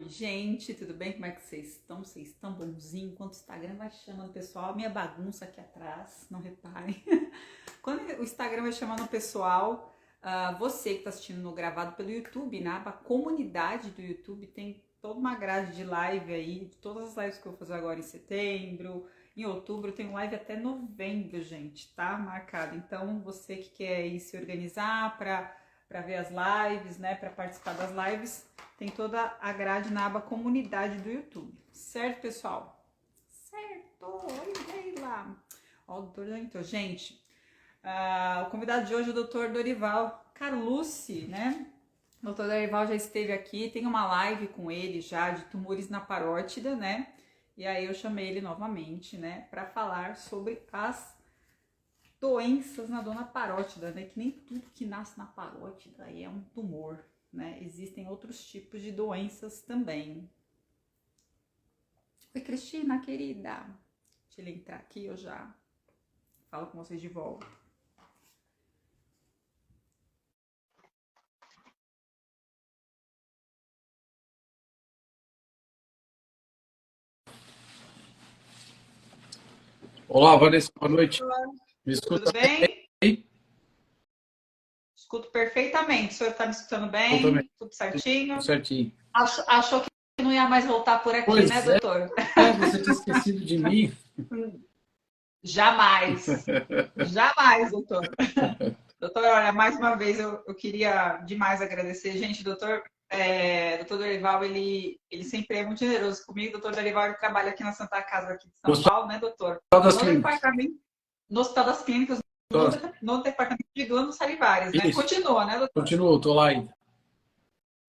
Oi, gente, tudo bem? Como é que vocês estão? Vocês estão bonzinho? Enquanto o Instagram vai chamando o pessoal, a minha bagunça aqui atrás, não reparem. Quando o Instagram vai chamando o pessoal, você que está assistindo no gravado pelo YouTube, na aba comunidade do YouTube, tem toda uma grade de live aí, todas as lives que eu vou fazer agora em setembro, em outubro, tem live até novembro, gente, tá marcado. Então, você que quer ir se organizar para ver as lives, né, para participar das lives, tem toda a grade na aba comunidade do YouTube. Certo, pessoal? Certo! Oi, lá. Ó, o doutor já entrou. Gente, o convidado de hoje é o doutor Dorival Carlucci, né? O doutor Dorival já esteve aqui, tem uma live com ele já de tumores na parótida, né? E aí eu chamei ele novamente, né, para falar sobre as doenças na dona parótida, né? Que nem tudo que nasce na parótida aí é um tumor, né? Existem outros tipos de doenças também. Oi, Cristina, querida. Deixa ele entrar aqui, eu já falo com vocês de volta. Olá, Vanessa, boa noite. Me Tudo escuta bem? bem? Escuto perfeitamente. O senhor está me escutando Eu também, bem? Tudo tudo certinho? certinho. Achou que não ia mais voltar por aqui, né, Pois doutor? você tinha esquecido de mim. Jamais. Jamais, doutor. Doutor, olha, mais uma vez eu queria demais agradecer. Gente, doutor Dorival, ele sempre é muito generoso comigo. Doutor Dorival, ele trabalha aqui na Santa Casa aqui de São Gostou Paulo, né, doutor? das No clínicas? departamento, no Hospital das Clínicas, no, Todas. no departamento de glândulos salivares, né? Isso, Continua, né, doutor? continuo, estou lá ainda.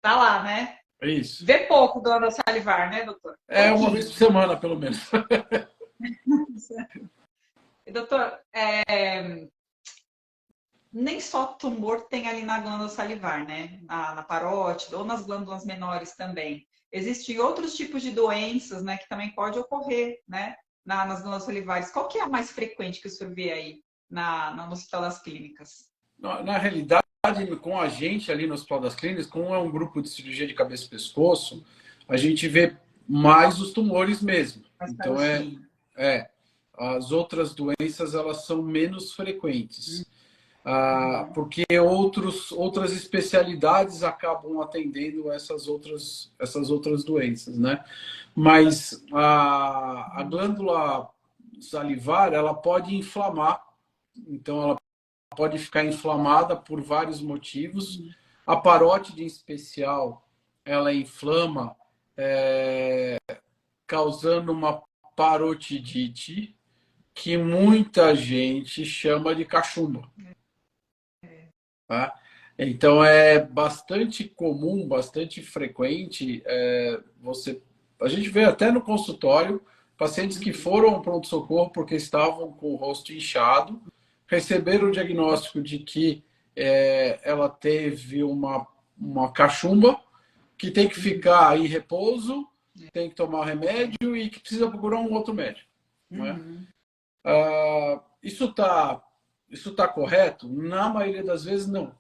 Tá lá, né? É isso. Vê pouco glândula salivar, né, doutor? É uma vez Pouquinho. por semana, pelo menos. E, doutor, nem só tumor tem ali na glândula salivar, né? Na parótida ou nas glândulas menores também. Existem outros tipos de doenças, né, que também pode ocorrer, né, nas glândulas salivares. Qual que é a mais frequente que o senhor vê aí no Hospital das Clínicas? Na realidade, com a gente ali no Hospital das Clínicas, como é um grupo de cirurgia de cabeça e pescoço, a gente vê mais os tumores mesmo. Mais Então, carocinho. as outras doenças, elas são menos frequentes. Uhum. Porque outras especialidades acabam atendendo essas outras doenças, né? Mas a glândula salivar, ela pode inflamar, então ela pode ficar inflamada por vários motivos. A parótide, em especial, ela inflama, causando uma parotidite, que muita gente chama de cachumba. Tá? Então é bastante comum, bastante frequente a gente vê até no consultório pacientes que foram ao pronto-socorro porque estavam com o rosto inchado, receberam o diagnóstico de que ela teve uma cachumba, que tem que ficar em repouso, tem que tomar remédio e que precisa procurar um outro médico. Né? Uhum. Isso tá correto? Na maioria das vezes, não.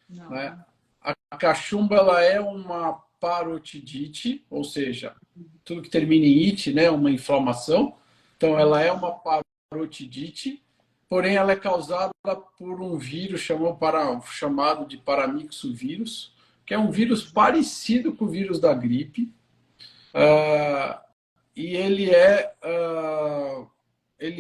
Né? Não. A cachumba ela é uma parotidite, ou seja, tudo que termina em ite, né, uma inflamação. Então, ela é uma parotidite, porém ela é causada por um vírus chamado de paramyxovírus, que é um vírus parecido com o vírus da gripe. E ele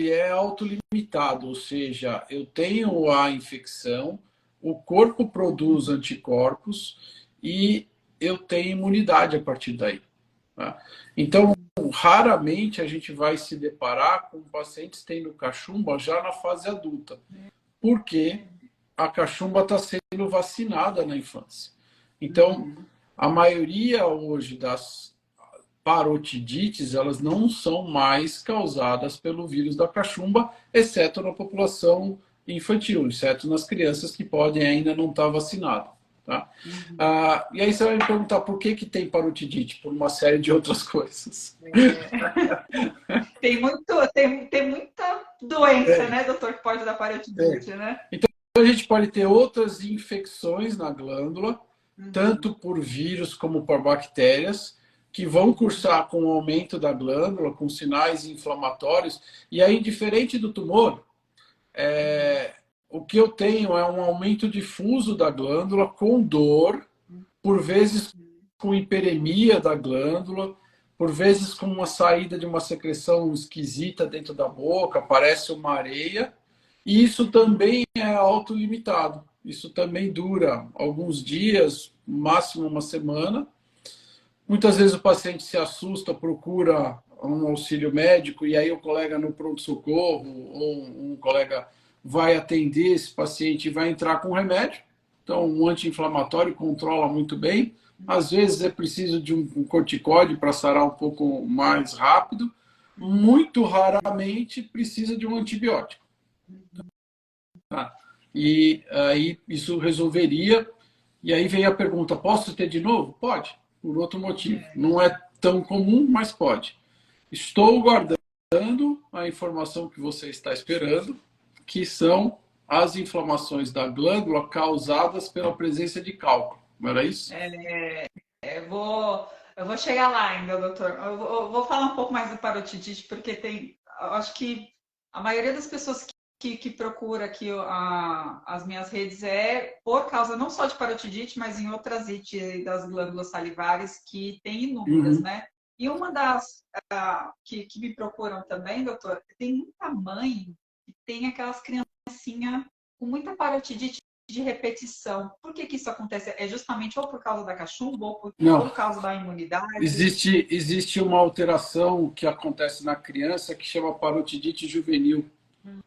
é autolimitado, ou seja, eu tenho a infecção, o corpo produz anticorpos e eu tenho imunidade a partir daí. Tá? Então, raramente a gente vai se deparar com pacientes tendo cachumba já na fase adulta, porque a cachumba está sendo vacinada na infância. Então, a maioria hoje das parotidites, elas não são mais causadas pelo vírus da cachumba, exceto na população infantil, exceto nas crianças que podem ainda não estar vacinadas. Tá? E aí você vai me perguntar por que tem parotidite? Por uma série de outras coisas. Tem muita doença, né, doutor, que pode dar parotidite, né? Então, a gente pode ter outras infecções na glândula, tanto por vírus como por bactérias, que vão cursar com o aumento da glândula, com sinais inflamatórios. E aí, diferente do tumor, o que eu tenho é um aumento difuso da glândula com dor, por vezes com hiperemia da glândula, por vezes com uma saída de uma secreção esquisita dentro da boca, parece uma areia. E isso também é autolimitado. Isso também dura alguns dias, máximo uma semana. Muitas vezes o paciente se assusta, procura um auxílio médico e aí o colega no pronto-socorro ou um colega vai atender esse paciente e vai entrar com remédio. Então, um anti-inflamatório controla muito bem. Às vezes é preciso de um corticóide para sarar um pouco mais rápido. Muito raramente precisa de um antibiótico. Tá? E aí isso resolveria. E aí vem a pergunta: posso ter de novo? Pode, por outro motivo. Não é tão comum, mas pode. Estou guardando a informação que você está esperando, que são as inflamações da glândula causadas pela presença de cálculo. Não era isso? Eu vou chegar lá ainda, doutor. Eu vou falar um pouco mais do parotidite, porque eu acho que a maioria das pessoas que procura aqui as minhas redes é por causa não só de parotidite, mas em outras ites das glândulas salivares que tem inúmeras, né? E uma das que me procuram também, doutor, tem muita mãe que tem aquelas criancinhas com muita parotidite de repetição. Por que isso acontece? É justamente ou por causa da cachumba ou por Não. causa da imunidade? Existe uma alteração que acontece na criança que chama parotidite juvenil.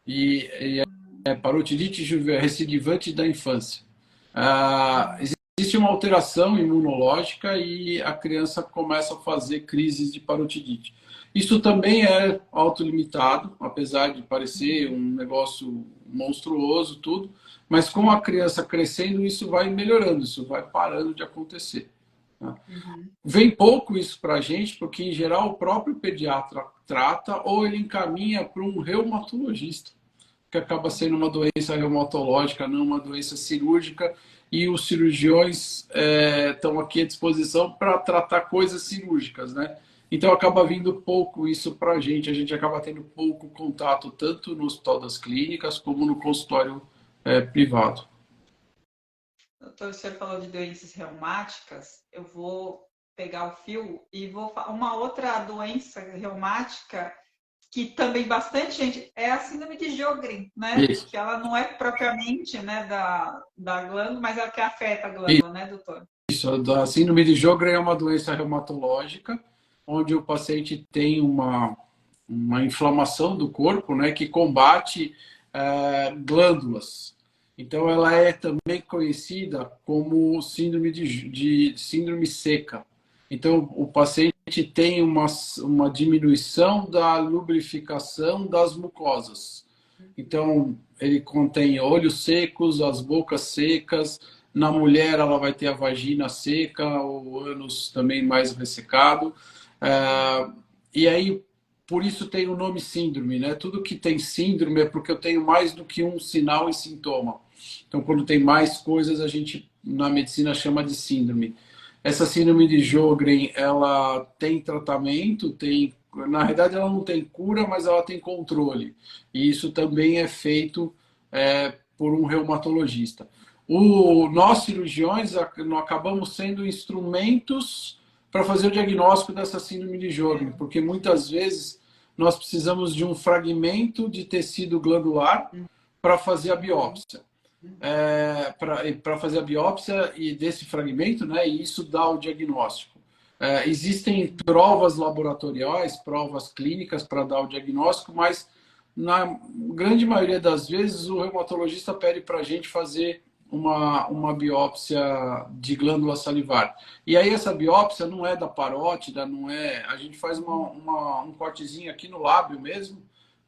E é parotidite recidivante da infância. Existe uma alteração imunológica e a criança começa a fazer crises de parotidite. Isso também é autolimitado, apesar de parecer um negócio monstruoso, tudo, mas com a criança crescendo, isso vai melhorando, isso vai parando de acontecer. Tá? Vem pouco isso para a gente, porque em geral o próprio pediatra trata ou ele encaminha para um reumatologista, que acaba sendo uma doença reumatológica, não uma doença cirúrgica, e os cirurgiões estão aqui à disposição para tratar coisas cirúrgicas, né? Então acaba vindo pouco isso para a gente acaba tendo pouco contato tanto no Hospital das Clínicas como no consultório privado. Doutor, o senhor falou de doenças reumáticas, eu vou pegar o fio e vou falar uma outra doença reumática que também bastante gente é a síndrome de Sjögren, né? Isso. Que ela não é propriamente, né, da glândula, mas ela que afeta a glândula, né, doutor? Isso, a síndrome de Sjögren é uma doença reumatológica onde o paciente tem uma inflamação do corpo, né, que combate glândulas. Então, ela é também conhecida como síndrome de síndrome seca. Então, o paciente tem uma diminuição da lubrificação das mucosas. Então, ele contém olhos secos, as bocas secas. Na mulher, ela vai ter a vagina seca, o ânus também mais ressecado. E aí, por isso tem o nome síndrome, né? Tudo que tem síndrome é porque eu tenho mais do que um sinal e sintoma. Então, quando tem mais coisas, a gente, na medicina, chama de síndrome. Essa síndrome de Sjögren, ela tem tratamento, na realidade ela não tem cura, mas ela tem controle. E isso também é feito por um reumatologista. Nós, cirurgiões, acabamos sendo instrumentos para fazer o diagnóstico dessa síndrome de Sjögren, porque muitas vezes nós precisamos de um fragmento de tecido glandular para fazer a biópsia. Para fazer a biópsia e desse fragmento, né, e isso dá o diagnóstico. Existem provas laboratoriais, provas clínicas para dar o diagnóstico, mas na grande maioria das vezes o reumatologista pede para a gente fazer uma biópsia de glândula salivar. E aí essa biópsia não é da parótida, não é. A gente faz um cortezinho aqui no lábio mesmo,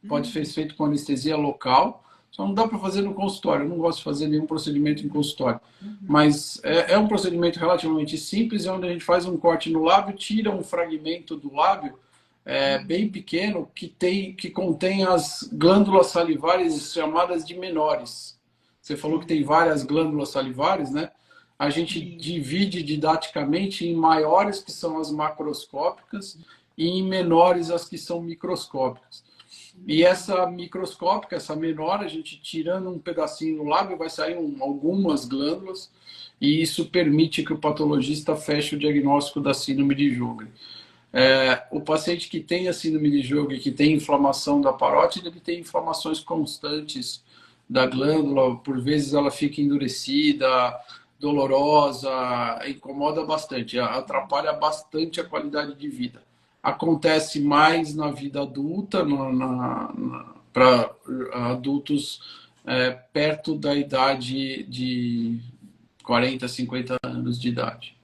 pode ser feito com anestesia local. Só não dá para fazer no consultório. Eu não gosto de fazer nenhum procedimento em consultório. Mas é um procedimento relativamente simples, onde a gente faz um corte no lábio, tira um fragmento do lábio bem pequeno que contém as glândulas salivares chamadas de menores. Você falou que tem várias glândulas salivares, né? a gente divide didaticamente em maiores, que são as macroscópicas, e em menores, as que são microscópicas. E essa microscópica, essa menor, a gente tirando um pedacinho no lábio, vai sair algumas glândulas, e isso permite que o patologista feche o diagnóstico da síndrome de Sjögren. O paciente que tem a síndrome de Sjögren, que tem inflamação da parótide, ele tem inflamações constantes da glândula, por vezes ela fica endurecida, dolorosa, incomoda bastante, atrapalha bastante a qualidade de vida. Acontece mais na vida adulta, para adultos perto da idade de 40, 50 anos de idade.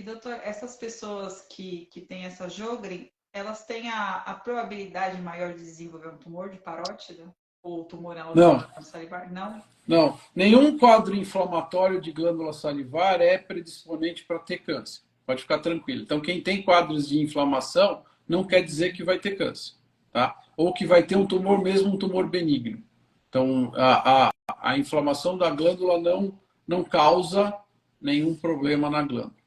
Doutor, essas pessoas que têm essa Sjögren, elas têm a probabilidade maior de desenvolver um tumor de parótida? Ou tumor na glândula salivar? Não? Não. Nenhum quadro inflamatório de glândula salivar é predisponente para ter câncer. Pode ficar tranquilo. Então, quem tem quadros de inflamação não quer dizer que vai ter câncer. Tá? Ou que vai ter um tumor, mesmo um tumor benigno. Então, a inflamação da glândula não causa nenhum problema na glândula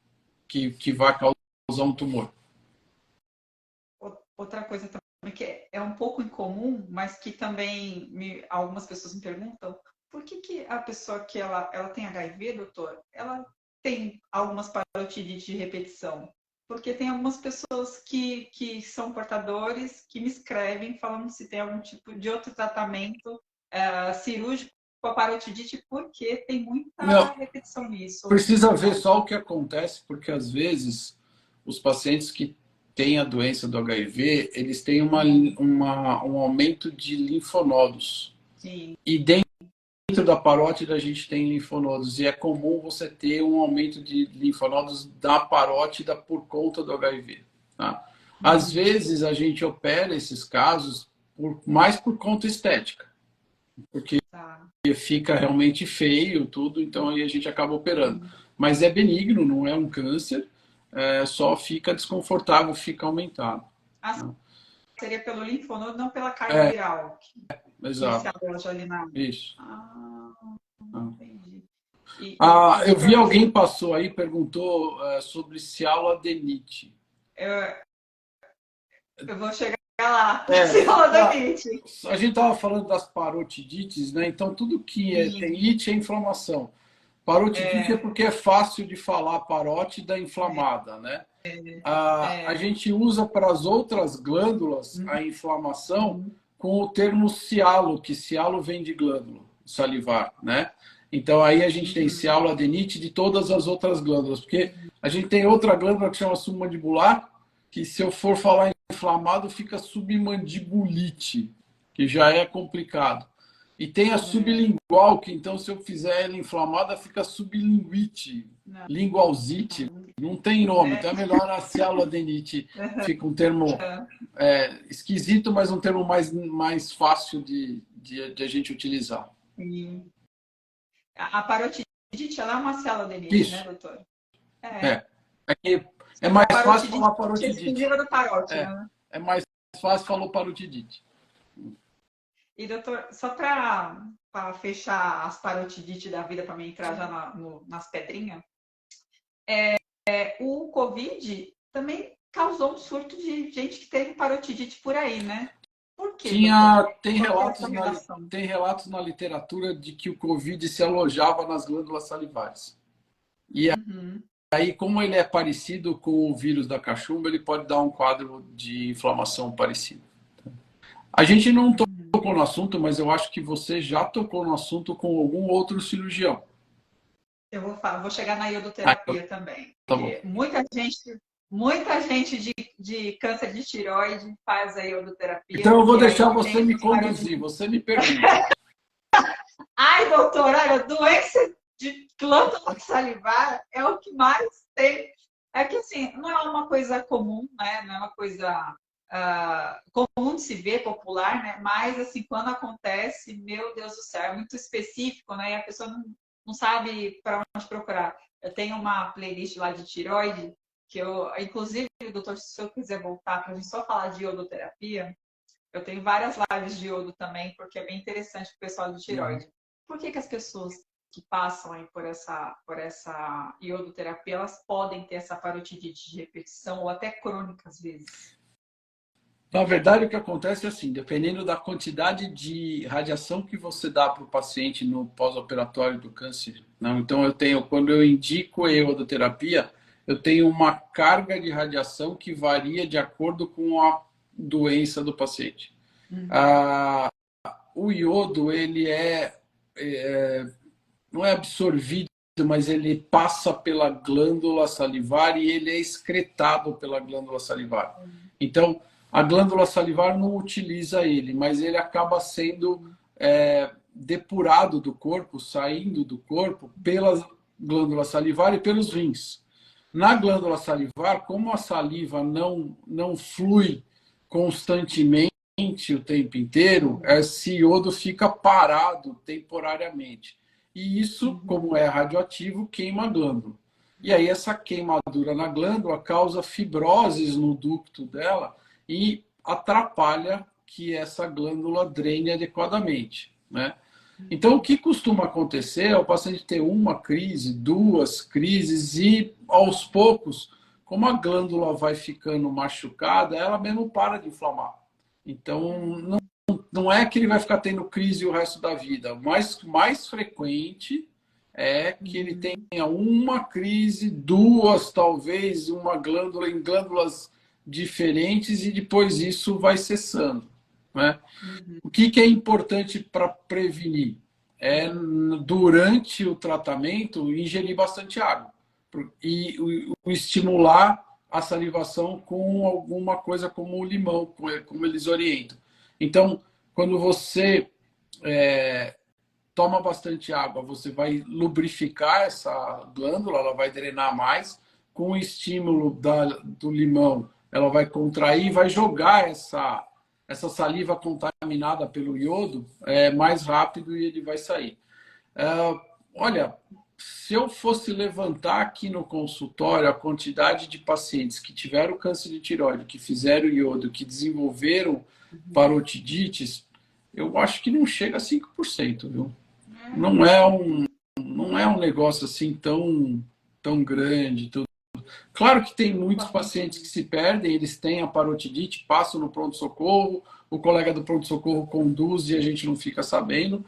que vai causar um tumor. Outra coisa também que é um pouco incomum, mas que também algumas pessoas me perguntam, por que a pessoa que ela tem HIV, doutor, ela tem algumas parotidites de repetição? Porque tem algumas pessoas que são portadores que me escrevem falando se tem algum tipo de outro tratamento cirúrgico com a parotidite, porque tem muita repetição nisso. Precisa ver só o que acontece, porque às vezes os pacientes que têm a doença do HIV, eles têm um aumento de linfonodos. Sim. E dentro da parótida a gente tem linfonodos. E é comum você ter um aumento de linfonodos da parótida por conta do HIV. Tá? Às vezes a gente opera esses casos mais por conta estética. Porque fica realmente feio tudo, então aí a gente acaba operando. Mas é benigno, não é um câncer, só fica desconfortável, fica aumentado. Seria pelo linfonodo, não pela carga viral. Exato. Isso. Entendi. Eu vi alguém passou aí, perguntou sobre cialoadenite. Eu vou chegar lá. A gente estava falando das parotidites, né? Então tudo que tem it é inflamação. Parotidite é porque é fácil de falar parótida inflamada, né? A gente usa para as outras glândulas a inflamação com o termo cialo, que cialo vem de glândula salivar, né? Então aí a gente tem cialoadenite de todas as outras glândulas, porque a gente tem outra glândula que chama submandibular, que se eu for falar inflamado fica submandibulite, que já é complicado. E tem a sublingual, que então se eu fizer ela inflamada fica sublinguite, lingualzite, não tem nome, então é melhor a cialoadenite, fica um termo esquisito, mas um termo mais fácil de a gente utilizar. Sim. A parotidite, ela é uma cialoadenite, isso, né, doutor? É mais fácil falar parotidite. Do parótida, né? É mais fácil falar parotidite. E, doutor, só para fechar as parotidites da vida, para mim entrar já nas pedrinhas, o Covid também causou um surto de gente que teve parotidite por aí, né? Por quê? Tem relatos na literatura de que o Covid se alojava nas glândulas salivares. E aí, como ele é parecido com o vírus da cachumba, ele pode dar um quadro de inflamação parecido. A gente não tocou no assunto, mas eu acho que você já tocou no assunto com algum outro cirurgião. Eu vou chegar na iodoterapia também. Tá bom. Muita gente de câncer de tireoide faz a iodoterapia. Então eu vou deixar você me conduzir, você me pergunta. Ai, doutora, olha, doença de glândula salivar é o que mais tem. É que assim, não é uma coisa comum, né? Não é uma coisa comum de se ver, popular, né? Mas assim, quando acontece, meu Deus do céu, é muito específico, né? E a pessoa não sabe para onde procurar. Eu tenho uma playlist lá de tireoide, que inclusive, doutor, se eu quiser voltar para a gente só falar de iodoterapia, eu tenho várias lives de iodo também, porque é bem interessante para o pessoal de tireoide. Por que as pessoas que passam aí por essa iodoterapia, elas podem ter essa parotidite de repetição ou até crônica às vezes? Na verdade, o que acontece é assim, dependendo da quantidade de radiação que você dá para o paciente no pós-operatório do câncer, não? Então, quando eu indico a iodoterapia, eu tenho uma carga de radiação que varia de acordo com a doença do paciente. Ah, o iodo, ele não é absorvido, mas ele passa pela glândula salivar e ele é excretado pela glândula salivar. Então, a glândula salivar não utiliza ele, mas ele acaba sendo depurado do corpo, saindo do corpo pela glândula salivar e pelos rins. Na glândula salivar, como a saliva não flui constantemente o tempo inteiro, esse iodo fica parado temporariamente. E isso, como é radioativo, queima a glândula. E aí essa queimadura na glândula causa fibroses no ducto dela e atrapalha que essa glândula drene adequadamente, né? Então, o que costuma acontecer é o paciente ter uma crise, duas crises e, aos poucos, como a glândula vai ficando machucada, ela mesmo para de inflamar. Então, não é que ele vai ficar tendo crise o resto da vida. O mais frequente é que ele tenha uma crise, duas, talvez, uma glândula em glândulas diferentes e depois isso vai cessando, né? O que é importante para prevenir? É, durante o tratamento, ingerir bastante água e estimular a salivação com alguma coisa como o limão, como eles orientam. Então, quando você toma bastante água, você vai lubrificar essa glândula, ela vai drenar mais. Com o estímulo do limão, ela vai contrair e vai jogar essa saliva contaminada pelo iodo mais rápido e ele vai sair. Olha, se eu fosse levantar aqui no consultório a quantidade de pacientes que tiveram câncer de tireoide, que fizeram iodo, que desenvolveram parotidites, eu acho que não chega a 5%, viu? Não é um negócio assim tão grande. Claro que tem muitos pacientes que se perdem, eles têm a parotidite, passam no pronto-socorro, o colega do pronto-socorro conduz e a gente não fica sabendo.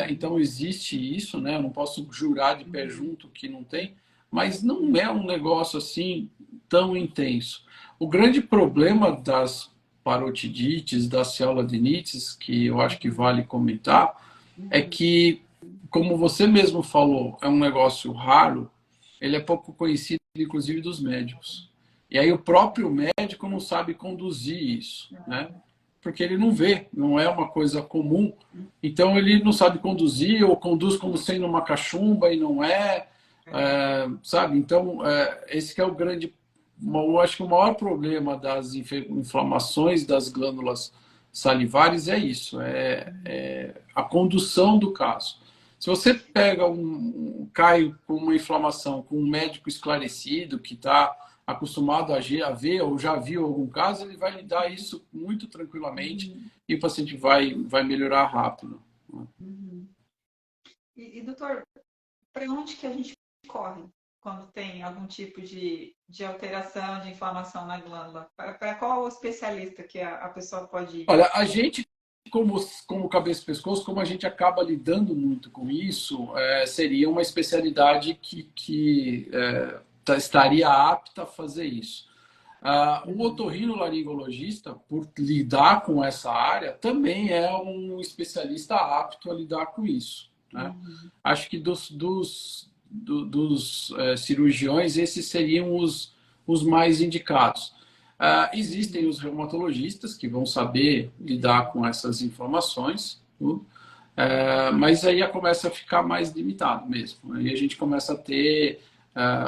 Então existe isso, né? Eu não posso jurar de pé junto que não tem, mas não é um negócio assim tão intenso. O grande problema das parotidites, das céluladenites, que eu acho que vale comentar, é que, como você mesmo falou, é um negócio raro, ele é pouco conhecido, inclusive, dos médicos. E aí o próprio médico não sabe conduzir isso, né? Porque ele não vê, não é uma coisa comum. Então ele não sabe conduzir, ou conduz como sendo uma cachumba e não sabe? Então, esse que é o grande, eu acho que o maior problema das inflamações das glândulas salivares é isso, é a condução do caso. Se você pega um Caio com uma inflamação, com um médico esclarecido, que está acostumado a ver ou já viu algum caso, ele vai lidar isso muito tranquilamente e o paciente vai melhorar rápido. Doutor, para onde que a gente corre quando tem algum tipo de alteração, de inflamação na glândula? Para qual especialista que a pessoa pode ir? Olha, a gente, como cabeça e pescoço, como a gente acaba lidando muito com isso, seria uma especialidade que estaria apta a fazer isso. O otorrinolaringologista, por lidar com essa área, também é um especialista apto a lidar com isso, né? Acho que dos cirurgiões, esses seriam os mais indicados. Existem os reumatologistas que vão saber lidar com essas inflamações, mas aí começa a ficar mais limitado mesmo. Aí a gente começa a ter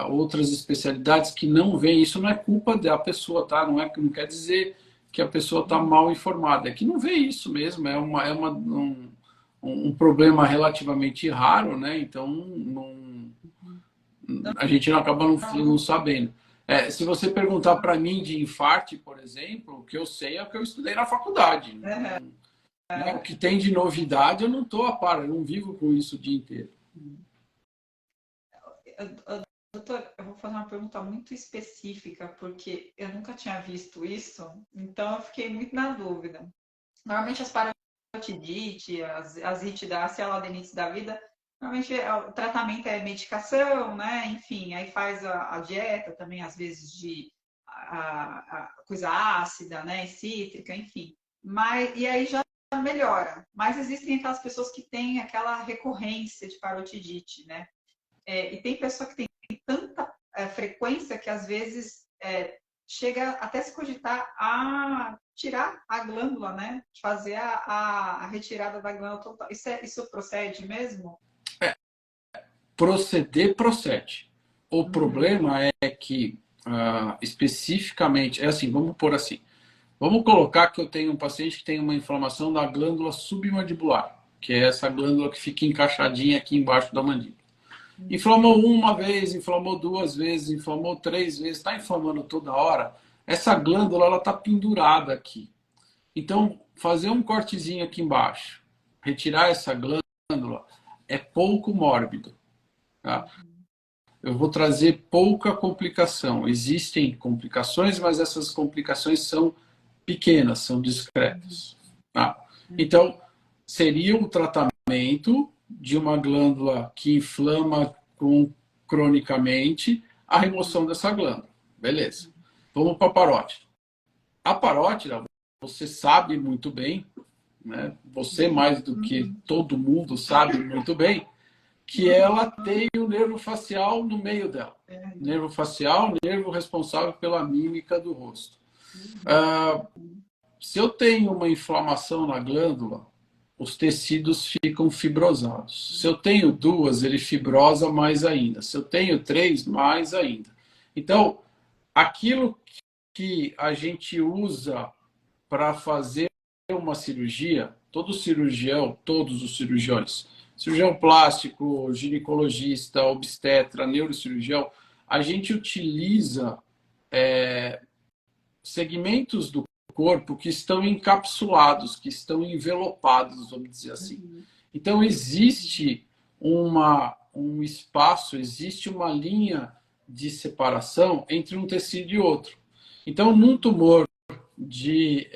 outras especialidades que não veem. Isso não é culpa da pessoa, tá? Não quer dizer que a pessoa está mal informada, é que não vê isso mesmo. Um problema relativamente raro, né? Então a gente acaba não sabendo. Se você perguntar para mim de infarte, por exemplo, o que eu sei é o que eu estudei na faculdade. Né? O que tem de novidade eu não estou a par, eu não vivo com isso o dia inteiro. Doutor, eu vou fazer uma pergunta muito específica, porque eu nunca tinha visto isso, então eu fiquei muito na dúvida. Normalmente as parotidite, as itidáceas, a ladenites da vida, normalmente o tratamento é medicação, né? Enfim, aí faz a dieta também, às vezes, de coisa ácida, né? Cítrica, enfim. E aí já melhora. Mas existem aquelas pessoas que têm aquela recorrência de parotidite, né? E tem pessoa que tem tanta frequência que às vezes chega até se cogitar a tirar a glândula, né? Fazer a retirada da glândula total. Isso procede mesmo? Proceder, procede. O problema é que, especificamente, é assim, vamos pôr assim. Vamos colocar que eu tenho um paciente que tem uma inflamação da glândula submandibular, que é essa glândula que fica encaixadinha aqui embaixo da mandíbula. Inflamou uma vez, inflamou duas vezes, inflamou três vezes, está inflamando toda hora. Essa glândula ela está pendurada aqui. Então, fazer um cortezinho aqui embaixo, retirar essa glândula, é pouco mórbido. Tá? Eu vou trazer pouca complicação. Existem complicações, mas essas complicações são pequenas, são discretas. Tá? Então, seria um tratamento de uma glândula que inflama cronicamente, a remoção dessa glândula. Beleza. Vamos para a parótida. A parótida, você sabe muito bem, né? Você mais do que todo mundo sabe muito bem, que ela tem o nervo facial no meio dela. Nervo facial, nervo responsável pela mímica do rosto. Se eu tenho uma inflamação na glândula, os tecidos ficam fibrosados. Se eu tenho duas, ele fibrosa mais ainda. Se eu tenho três, mais ainda. Então, aquilo que a gente usa para fazer uma cirurgia, todos os cirurgiões, cirurgião plástico, ginecologista, obstetra, neurocirurgião, a gente utiliza segmentos do corpo que estão encapsulados, que estão envelopados, vamos dizer assim. Então, existe um espaço, existe uma linha de separação entre um tecido e outro. Então, num tumor de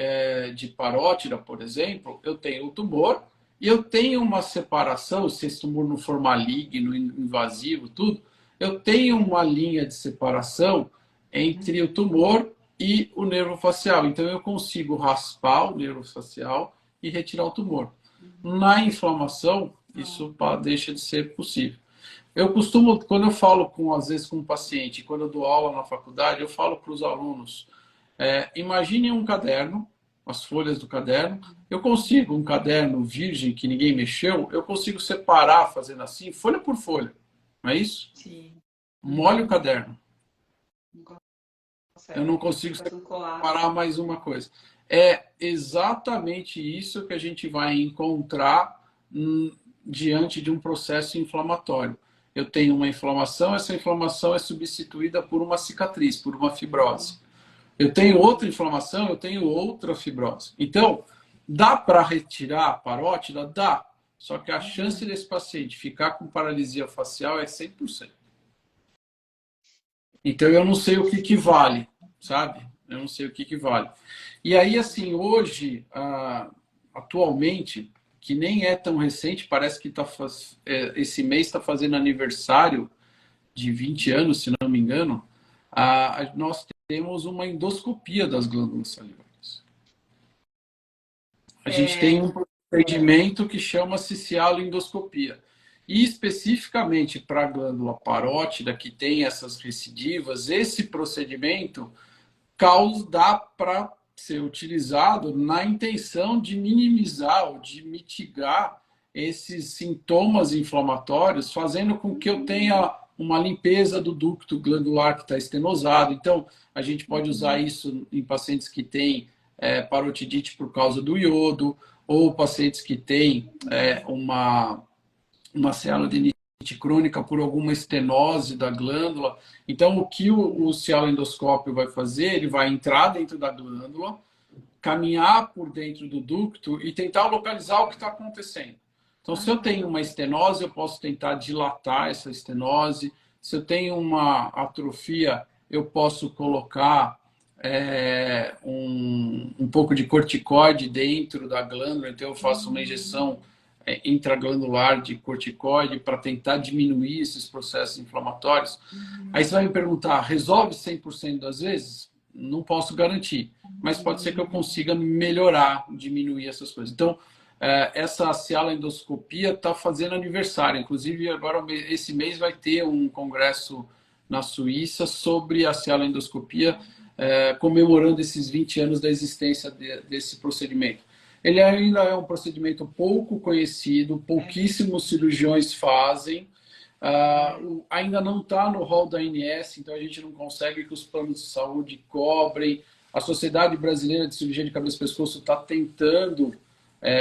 parótida, por exemplo, eu tenho o tumor e eu tenho uma separação, se esse tumor não for maligno, invasivo, tudo, eu tenho uma linha de separação entre o tumor e o nervo facial. Então, eu consigo raspar o nervo facial e retirar o tumor. Na inflamação, isso deixa de ser possível. Eu costumo, quando eu falo, às vezes, com um paciente, quando eu dou aula na faculdade, eu falo para os alunos, imagine um caderno, as folhas do caderno. Eu consigo, um caderno virgem que ninguém mexeu, eu consigo separar fazendo assim, folha por folha. Não é isso? Sim. Molhe o caderno. Eu não consigo separar mais uma coisa. É exatamente isso que a gente vai encontrar diante de um processo inflamatório. Eu tenho uma inflamação, essa inflamação é substituída por uma cicatriz, por uma fibrose. Eu tenho outra inflamação, eu tenho outra fibrose. Então, dá para retirar a parótida? Dá. Só que a chance desse paciente ficar com paralisia facial é 100%. Então, eu não sei o que vale, sabe? Eu não sei o que vale. E aí, assim, hoje, atualmente, que nem é tão recente, parece que esse mês está fazendo aniversário de 20 anos, se não me engano, nós temos uma endoscopia das glândulas salivares. A gente tem um procedimento que chama-se cialoendoscopia. E especificamente para a glândula parótida, que tem essas recidivas, esse procedimento dá para ser utilizado na intenção de minimizar ou de mitigar esses sintomas inflamatórios, fazendo com que eu tenha uma limpeza do ducto glandular que está estenosado. Então, a gente pode usar isso em pacientes que têm parotidite por causa do iodo, ou pacientes que têm uma cialodenite crônica por alguma estenose da glândula. Então, o que o cialoendoscópio vai fazer? Ele vai entrar dentro da glândula, caminhar por dentro do ducto e tentar localizar o que está acontecendo. Então, se eu tenho uma estenose, eu posso tentar dilatar essa estenose. Se eu tenho uma atrofia, eu posso colocar um pouco de corticoide dentro da glândula. Então, eu faço uma injeção intraglandular de corticoide para tentar diminuir esses processos inflamatórios. Aí você vai me perguntar, resolve 100% das vezes? Não posso garantir, mas pode ser que eu consiga melhorar, diminuir essas coisas. Então, essa cialoendoscopia está fazendo aniversário. Inclusive, agora, esse mês, vai ter um congresso na Suíça sobre a cialoendoscopia, comemorando esses 20 anos da existência desse procedimento. Ele ainda é um procedimento pouco conhecido, pouquíssimos cirurgiões fazem, ainda não está no rol da ANS, então a gente não consegue que os planos de saúde cobrem. A Sociedade Brasileira de Cirurgia de Cabeça e Pescoço está tentando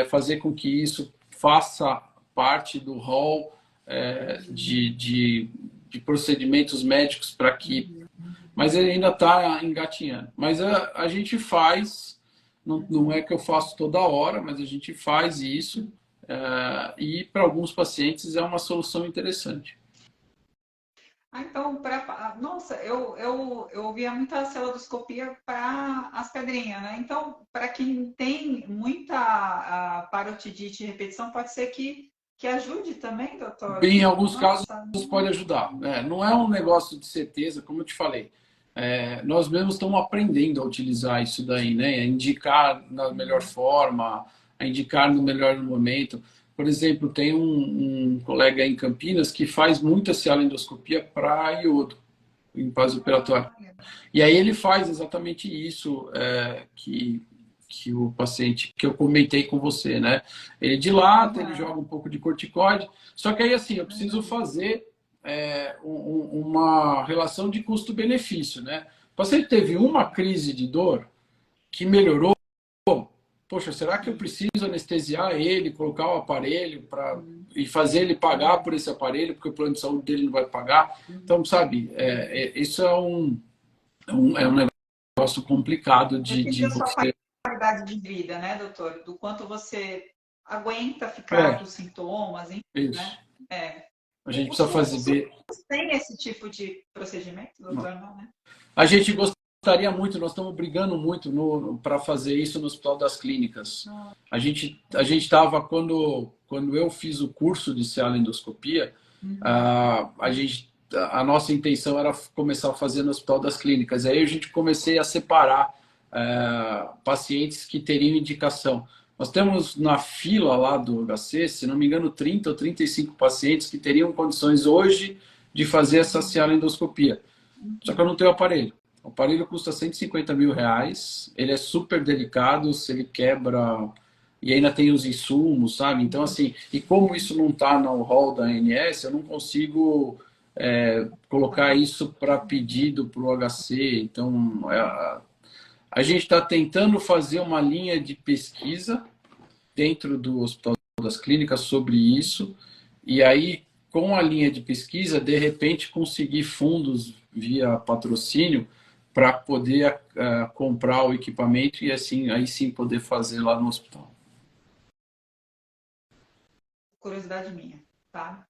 fazer com que isso faça parte do rol de procedimentos médicos para que... Mas ele ainda está engatinhando. Mas a gente faz, não é que eu faço toda hora, mas a gente faz isso, e para alguns pacientes é uma solução interessante. Então, nossa, eu ouvia muita celodoscopia para as pedrinhas, né? Então, para quem tem muita parotidite de repetição, pode ser que ajude também, doutor? Em alguns casos, Nossa. pode ajudar. Não é um negócio de certeza, como eu te falei. Nós mesmos estamos aprendendo a utilizar isso daí, né? A indicar na melhor forma, a indicar no melhor momento. Por exemplo, tem um colega em Campinas que faz muita cialoendoscopia para iodo, em pós-operatório. E aí ele faz exatamente isso que o paciente, que eu comentei com você, né? Ele dilata, ele joga um pouco de corticoide, só que aí assim, eu preciso fazer uma relação de custo-benefício, né? O paciente teve uma crise de dor que melhorou. Poxa, será que eu preciso anestesiar ele, colocar o aparelho e fazer ele pagar por esse aparelho, porque o plano de saúde dele não vai pagar? Então, sabe, isso é um negócio complicado de você... Qualidade de vida, né, doutor? Do quanto você aguenta ficar com os sintomas, enfim, isso. né? A gente precisa fazer... Tem esse tipo de procedimento, doutor? Não, né? A gente gostaria muito, nós estamos brigando muito para fazer isso no Hospital das Clínicas. A gente estava, quando eu fiz o curso de cialoendoscopia, a nossa intenção era começar a fazer no Hospital das Clínicas. Aí a gente comecei a separar pacientes que teriam indicação. Nós temos na fila lá do HC, se não me engano, 30 ou 35 pacientes que teriam condições hoje de fazer essa cialoendoscopia. Só que eu não tenho aparelho. O aparelho custa R$150 mil, ele é super delicado, se ele quebra, e ainda tem os insumos, sabe? Então, assim, e como isso não está no hall da ANS, eu não consigo colocar isso para pedido para o HC. Então, a gente está tentando fazer uma linha de pesquisa dentro do Hospital das Clínicas sobre isso, e aí, com a linha de pesquisa, de repente, conseguir fundos via patrocínio para poder comprar o equipamento e assim, aí sim poder fazer lá no hospital. Curiosidade minha, tá?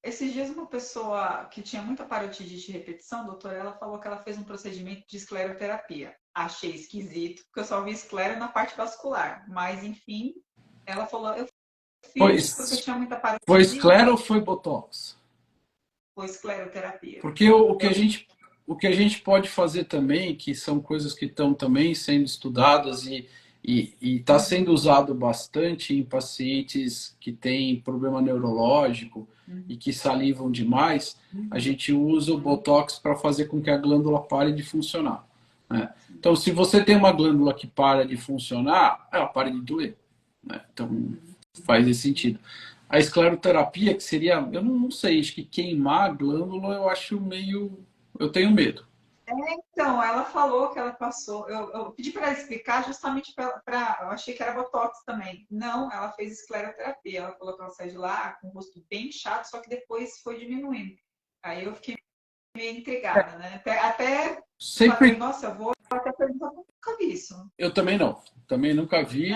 Esses dias uma pessoa que tinha muita parotidite de repetição, doutora, ela falou que ela fez um procedimento de escleroterapia. Achei esquisito, porque eu só vi esclero na parte vascular. Mas, enfim, ela falou, eu fiz porque eu tinha muita parotidite. Foi esclero ou foi botox? Foi escleroterapia. Porque o que a gente pode fazer também, que são coisas que estão também sendo estudadas e está sendo usado bastante em pacientes que têm problema neurológico e que salivam demais, a gente usa o Botox para fazer com que a glândula pare de funcionar, né? Então, se você tem uma glândula que para de funcionar, ela para de doer, né? Então, faz esse sentido. A escleroterapia, que seria, eu não sei, acho que queimar a glândula, eu acho meio... Eu tenho medo. Então, ela falou que ela passou. Eu pedi para ela explicar justamente para. Eu achei que era botox também. Não, ela fez escleroterapia. Ela falou que ela saiu de lá com o rosto bem inchado, só que depois foi diminuindo. Aí eu fiquei meio intrigada, né? Até Sempre, falei, nossa, eu vou até perguntar. nunca vi isso. Eu também não. Também nunca vi.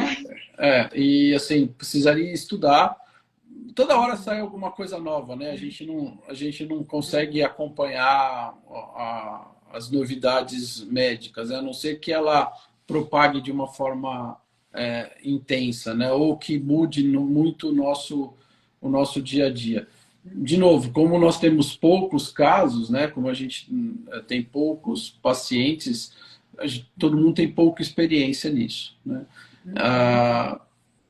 E assim, precisaria estudar. Toda hora sai alguma coisa nova, né? A gente não consegue acompanhar as novidades médicas, né? A não ser que ela propague de uma forma intensa, né? Ou que mude muito o nosso dia a dia. De novo, como nós temos poucos casos, né? Como a gente tem poucos pacientes, todo mundo tem pouca experiência nisso, né?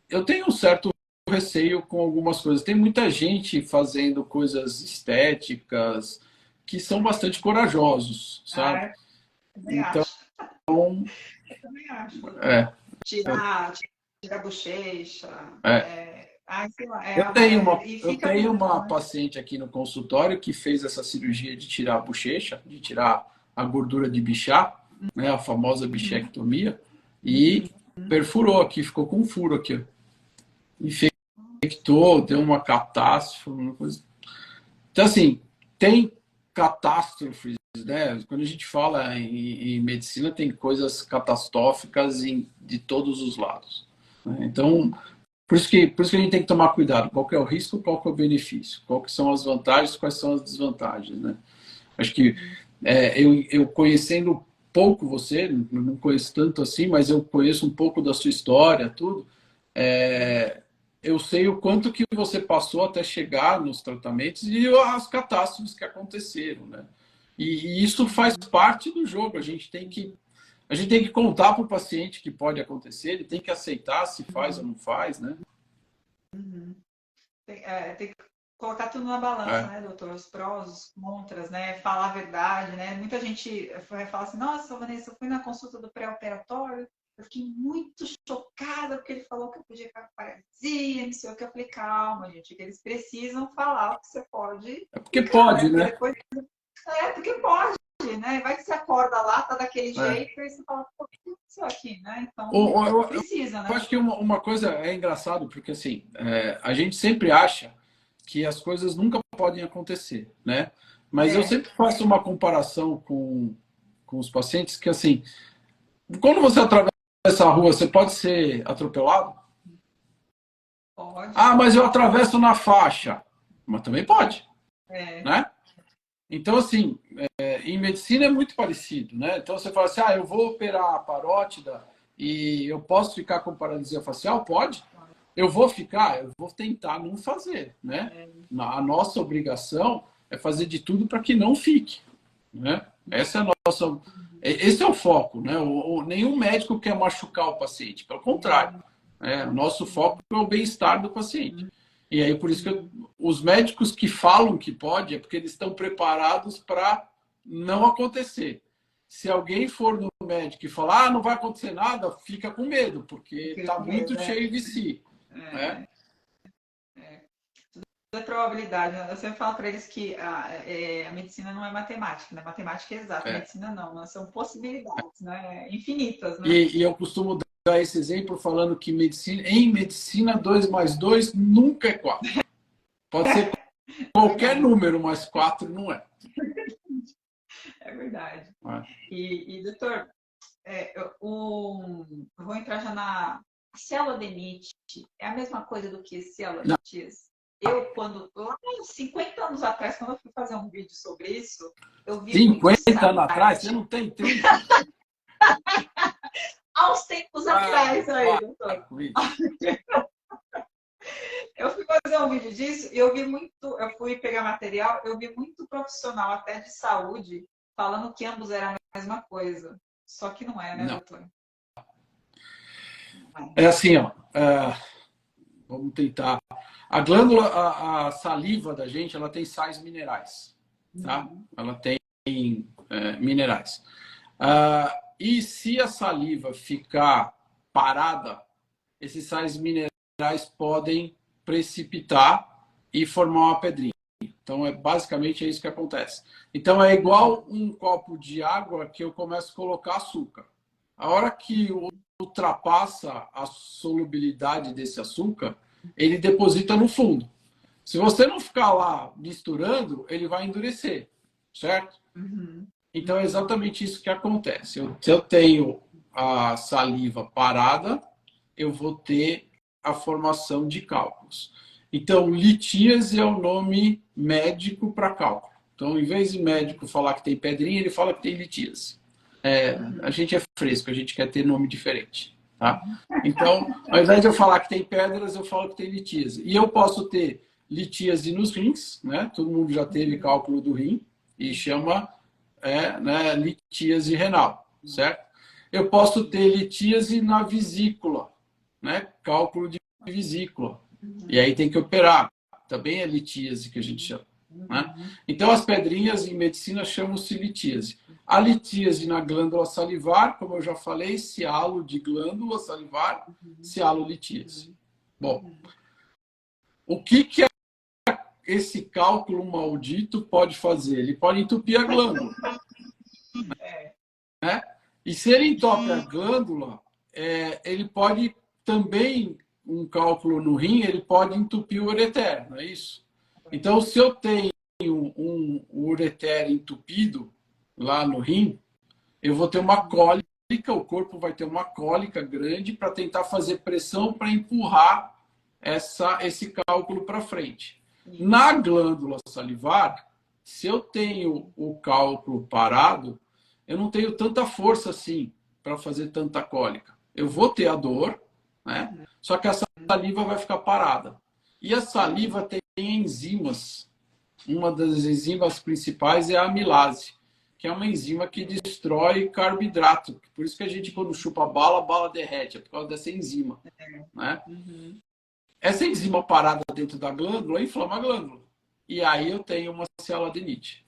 Eu tenho um certo receio com algumas coisas. Tem muita gente fazendo coisas estéticas que são bastante corajososos, sabe? Também Então, acho. Também acho. é, Tirar a bochecha. é. Sei lá, e Eu fica tenho bonito, uma né? paciente aqui no consultório que fez essa cirurgia de tirar a bochecha, de tirar a gordura de bichar, né, a famosa bichectomia, e perfurou aqui, ficou com um furo aqui. Infectou, deu uma catástrofe, uma coisa. Então, assim, tem catástrofes, né? Quando a gente fala em medicina, tem coisas catastróficas de todos os lados, né? Então, por isso que a gente tem que tomar cuidado. Qual que é o risco, qual que é o benefício? Qual que são as vantagens, quais são as desvantagens, né? Acho que eu conhecendo pouco você, não conheço tanto assim, mas eu conheço um pouco da sua história, tudo. Eu sei o quanto que você passou até chegar nos tratamentos e as catástrofes que aconteceram, né? E isso faz parte do jogo. A gente tem que contar para o paciente que pode acontecer, ele tem que aceitar se faz ou não faz, né? Tem que colocar tudo na balança, É. né, doutor? Os prós, os contras, né? Falar a verdade, né? Muita gente vai falar assim, nossa, Vanessa, eu fui na consulta do pré-operatório, eu fiquei muito chocada porque ele falou que eu podia ficar com paralisia, não sei o que. Eu falei, calma, gente, que eles precisam falar o que você pode É porque ficar, né? pode, Porque né? depois... porque pode, né? Vai que você acorda lá, tá daquele É. jeito, e você fala, pô, o que aconteceu aqui, né? Então, Eu precisa, né? acho que uma coisa é engraçado, porque assim, a gente sempre acha que as coisas nunca podem acontecer, né? Mas eu sempre faço uma comparação com os pacientes que, assim, quando você atravessa a rua, você pode ser atropelado? Pode. Ah, mas eu atravesso na faixa. Mas também pode, É. né? Então, assim, em medicina é muito parecido, né? Então, você fala assim, eu vou operar a parótida e eu posso ficar com paralisia facial? Pode. Eu vou ficar? Eu vou tentar não fazer, né? A nossa obrigação é fazer de tudo para que não fique, né? Essa é a nossa... Esse é o foco, né? Nenhum médico quer machucar o paciente, pelo contrário. O nosso foco é o bem-estar do paciente. E aí, por isso que os médicos que falam que pode, é porque eles estão preparados para não acontecer. Se alguém for no médico e falar, não vai acontecer nada, fica com medo, porque está muito cheio de si. Né? Da probabilidade, né? Eu sempre falo para eles que a medicina não é matemática, né? Matemática é exata, É. medicina não, né? São possibilidades, né? Infinitas, né? E eu costumo dar esse exemplo falando que em medicina 2 mais 2 nunca é 4. Pode ser qualquer número, mas 4 não é. É verdade. É. Doutor, eu vou entrar já na célula-adenite. É a mesma coisa do que célula de Tis? Eu, lá 50 anos atrás, quando eu fui fazer um vídeo sobre isso, eu vi muito 50 anos atrás? Você site. não tem 30? Há uns tempos atrás aí, doutor. Eu fui fazer um vídeo disso e eu fui pegar material, eu vi muito profissional, até de saúde, falando que ambos eram a mesma coisa. Só que não é, né, Não. doutor? É assim, ó. Vamos tentar. A glândula, a saliva da gente, ela tem sais minerais, tá? Ela tem minerais. E se a saliva ficar parada, esses sais minerais podem precipitar e formar uma pedrinha. Então, basicamente é isso que acontece. Então, é igual um copo de água que eu começo a colocar açúcar. A hora que ultrapassa a solubilidade desse açúcar, ele deposita no fundo. Se você não ficar lá misturando, ele vai endurecer, certo? Então é exatamente isso que acontece. Se eu tenho a saliva parada, eu vou ter a formação de cálculos. Então, litíase é o nome médico para cálculo. Então, em vez de médico falar que tem pedrinha, ele fala que tem litíase. A gente é fresco, a gente quer ter nome diferente. Tá? Então, ao invés de eu falar que tem pedras, eu falo que tem litíase. E eu posso ter litíase nos rins, né? Todo mundo já teve cálculo do rim, e chama né, litíase renal, certo? Eu posso ter litíase na vesícula, né? Cálculo de vesícula. E aí tem que operar. Também é litíase que a gente chama. Né? Então, as pedrinhas em medicina chamam-se litíase. A litíase na glândula salivar, como eu já falei, cialo de glândula salivar, cialolitíase. Bom, o que esse cálculo maldito pode fazer? Ele pode entupir a glândula. Né? E se ele entope a glândula, ele pode também, um cálculo no rim, ele pode entupir o ureter, não é isso? Então, se eu tenho um ureter entupido lá no rim, eu vou ter uma cólica, o corpo vai ter uma cólica grande para tentar fazer pressão para empurrar esse cálculo para frente. Na glândula salivar, se eu tenho o cálculo parado, eu não tenho tanta força assim para fazer tanta cólica. Eu vou ter a dor, né? Só que a saliva vai ficar parada. E a saliva tem enzimas. Uma das enzimas principais é a amilase, que é uma enzima que destrói carboidrato. Por isso que a gente, quando chupa bala, a bala derrete. É por causa dessa enzima. Né? Essa enzima parada dentro da glândula inflama a glândula. E aí eu tenho uma cialadenite.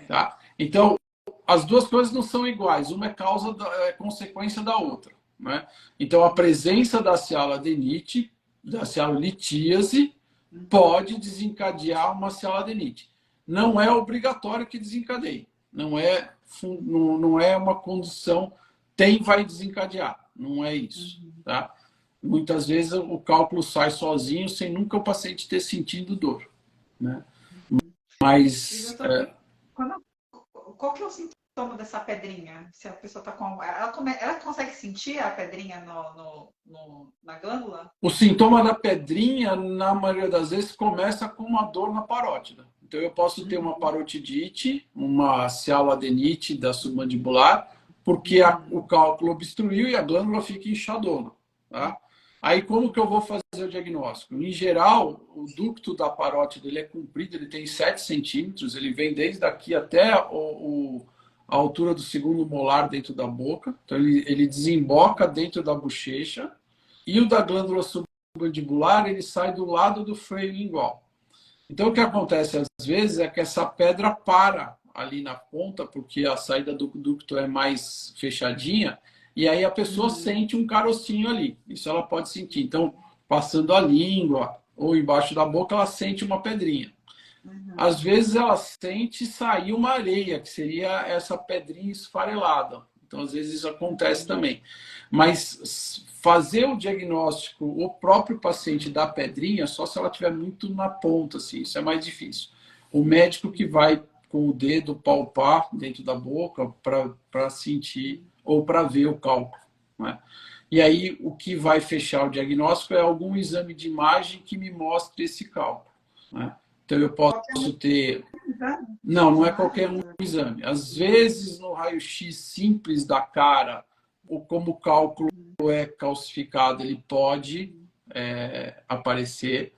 Tá? Então, as duas coisas não são iguais. Uma é consequência da outra. Né? Então, a presença da cialadenite, da cialolitíase, pode desencadear uma cialadenite. Não é obrigatório que desencadeie. Não é uma condição, vai desencadear. Não é isso. Tá? Muitas vezes o cálculo sai sozinho, sem nunca o paciente ter sentido dor. Né? Mas... Qual que é o sintoma dessa pedrinha? Se a pessoa está com... Ela consegue sentir a pedrinha na glândula? O sintoma da pedrinha, na maioria das vezes, começa com uma dor na parótida. Então, eu posso ter uma parotidite, uma cialadenite da submandibular, porque o cálculo obstruiu e a glândula fica inchadona. Tá? Aí, como que eu vou fazer o diagnóstico? Em geral, o ducto da parótida ele é comprido, ele tem 7 centímetros, ele vem desde aqui até a altura do segundo molar dentro da boca. Então, ele desemboca dentro da bochecha. E o da glândula submandibular, ele sai do lado do freio lingual. Então, o que acontece às vezes é que essa pedra para ali na ponta, porque a saída do ducto é mais fechadinha, e aí a pessoa sente um carocinho ali. Isso ela pode sentir. Então, passando a língua ou embaixo da boca, ela sente uma pedrinha. Às vezes ela sente sair uma areia, que seria essa pedrinha esfarelada. Então, às vezes isso acontece também. Mas fazer o diagnóstico, o próprio paciente da pedrinha, só se ela estiver muito na ponta, assim, isso é mais difícil. O médico que vai com o dedo palpar dentro da boca para sentir ou para ver o cálculo. Né? E aí, o que vai fechar o diagnóstico é algum exame de imagem que me mostre esse cálculo. Né? Então, eu posso ter... Não é qualquer um exame. Às vezes, no raio-x simples da cara, ou como o cálculo é calcificado, ele pode aparecer.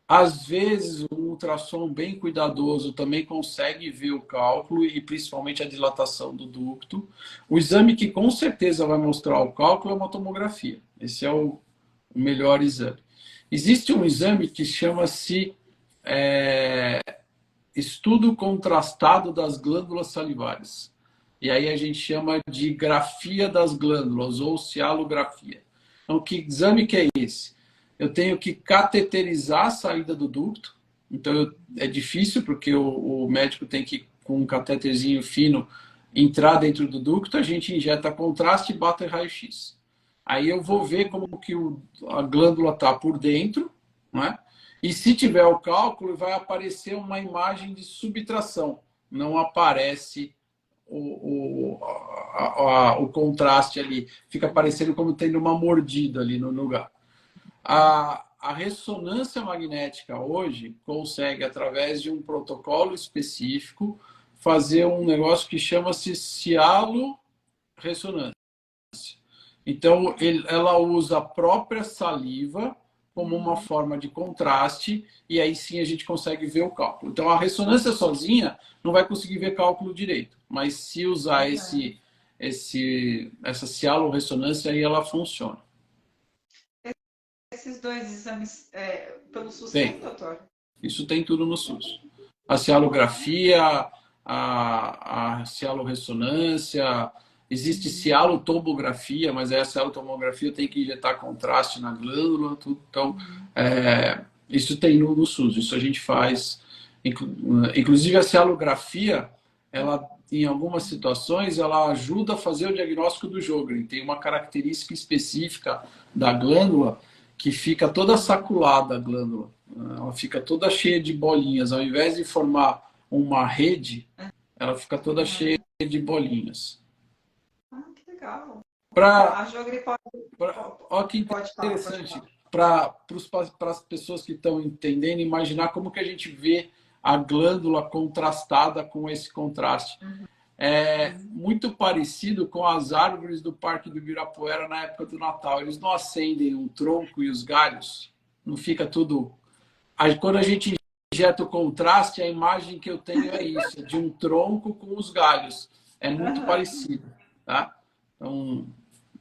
Às vezes, um ultrassom bem cuidadoso também consegue ver o cálculo e principalmente a dilatação do ducto. O exame que com certeza vai mostrar o cálculo é uma tomografia. Esse é o melhor exame. Existe um exame que chama-se estudo contrastado das glândulas salivares. E aí a gente chama de grafia das glândulas ou cialografia. Então, que exame que é esse? Eu tenho que cateterizar a saída do ducto. Então, é difícil, porque o médico tem que, com um cateterzinho fino, entrar dentro do ducto, a gente injeta contraste e bate raio-x. Aí eu vou ver como que a glândula está por dentro, né? E se tiver o cálculo, vai aparecer uma imagem de subtração. Não aparece o contraste ali, fica parecendo como tendo uma mordida ali no lugar. A ressonância magnética hoje consegue, através de um protocolo específico, fazer um negócio que chama-se cialo-ressonância. Então, ela usa a própria saliva como uma forma de contraste, e aí sim a gente consegue ver o cálculo. Então, a ressonância sozinha não vai conseguir ver cálculo direito, mas se usar essa cialo-ressonância, aí ela funciona. Esses dois exames pelo SUS tem, Tem. doutor? Isso tem tudo no SUS. A cialografia, a cialorressonância, existe cialotomografia, mas a cialotomografia tem que injetar contraste na glândula, tudo. Então, isso tem no SUS, isso a gente faz. Inclusive a cialografia, ela, em algumas situações, ela ajuda a fazer o diagnóstico do Sjögren. Tem uma característica específica da glândula que fica toda saculada a glândula. Ela fica toda cheia de bolinhas. Ao invés de formar uma rede, ela fica toda cheia de bolinhas. Que legal. Pra, A Sjögren pode, Olha que pode interessante. falar. Para as pessoas que estão entendendo, imaginar como que a gente vê a glândula contrastada com esse contraste. É muito parecido com as árvores do Parque do Ibirapuera na época do Natal. Eles não acendem o tronco e os galhos, não fica tudo. Quando a gente injeta o contraste, a imagem que eu tenho é isso, de um tronco com os galhos. É muito parecido, tá? Então,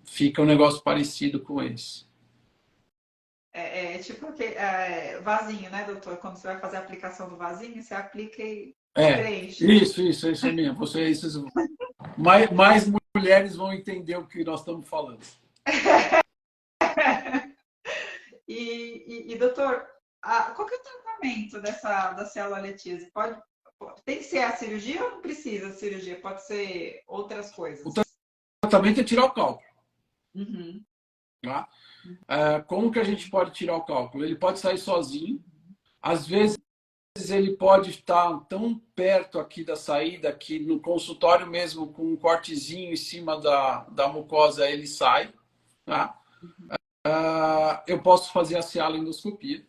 fica um negócio parecido com esse. Tipo vasinho, né, doutor? Quando você vai fazer a aplicação do vasinho, você aplica e preenche. Isso mesmo. Mais mulheres vão entender o que nós estamos falando. Doutor, qual que é o tratamento da celulitíase? Tem que ser a cirurgia ou não precisa de cirurgia? Pode ser outras coisas? O tratamento é tirar o cálculo. Uhum. Tá? Como que a gente pode tirar o cálculo? Ele pode sair sozinho. Às vezes ele pode estar tão perto aqui da saída que no consultório mesmo, com um cortezinho em cima da mucosa, ele sai. Tá? Eu posso fazer a cialoendoscopia.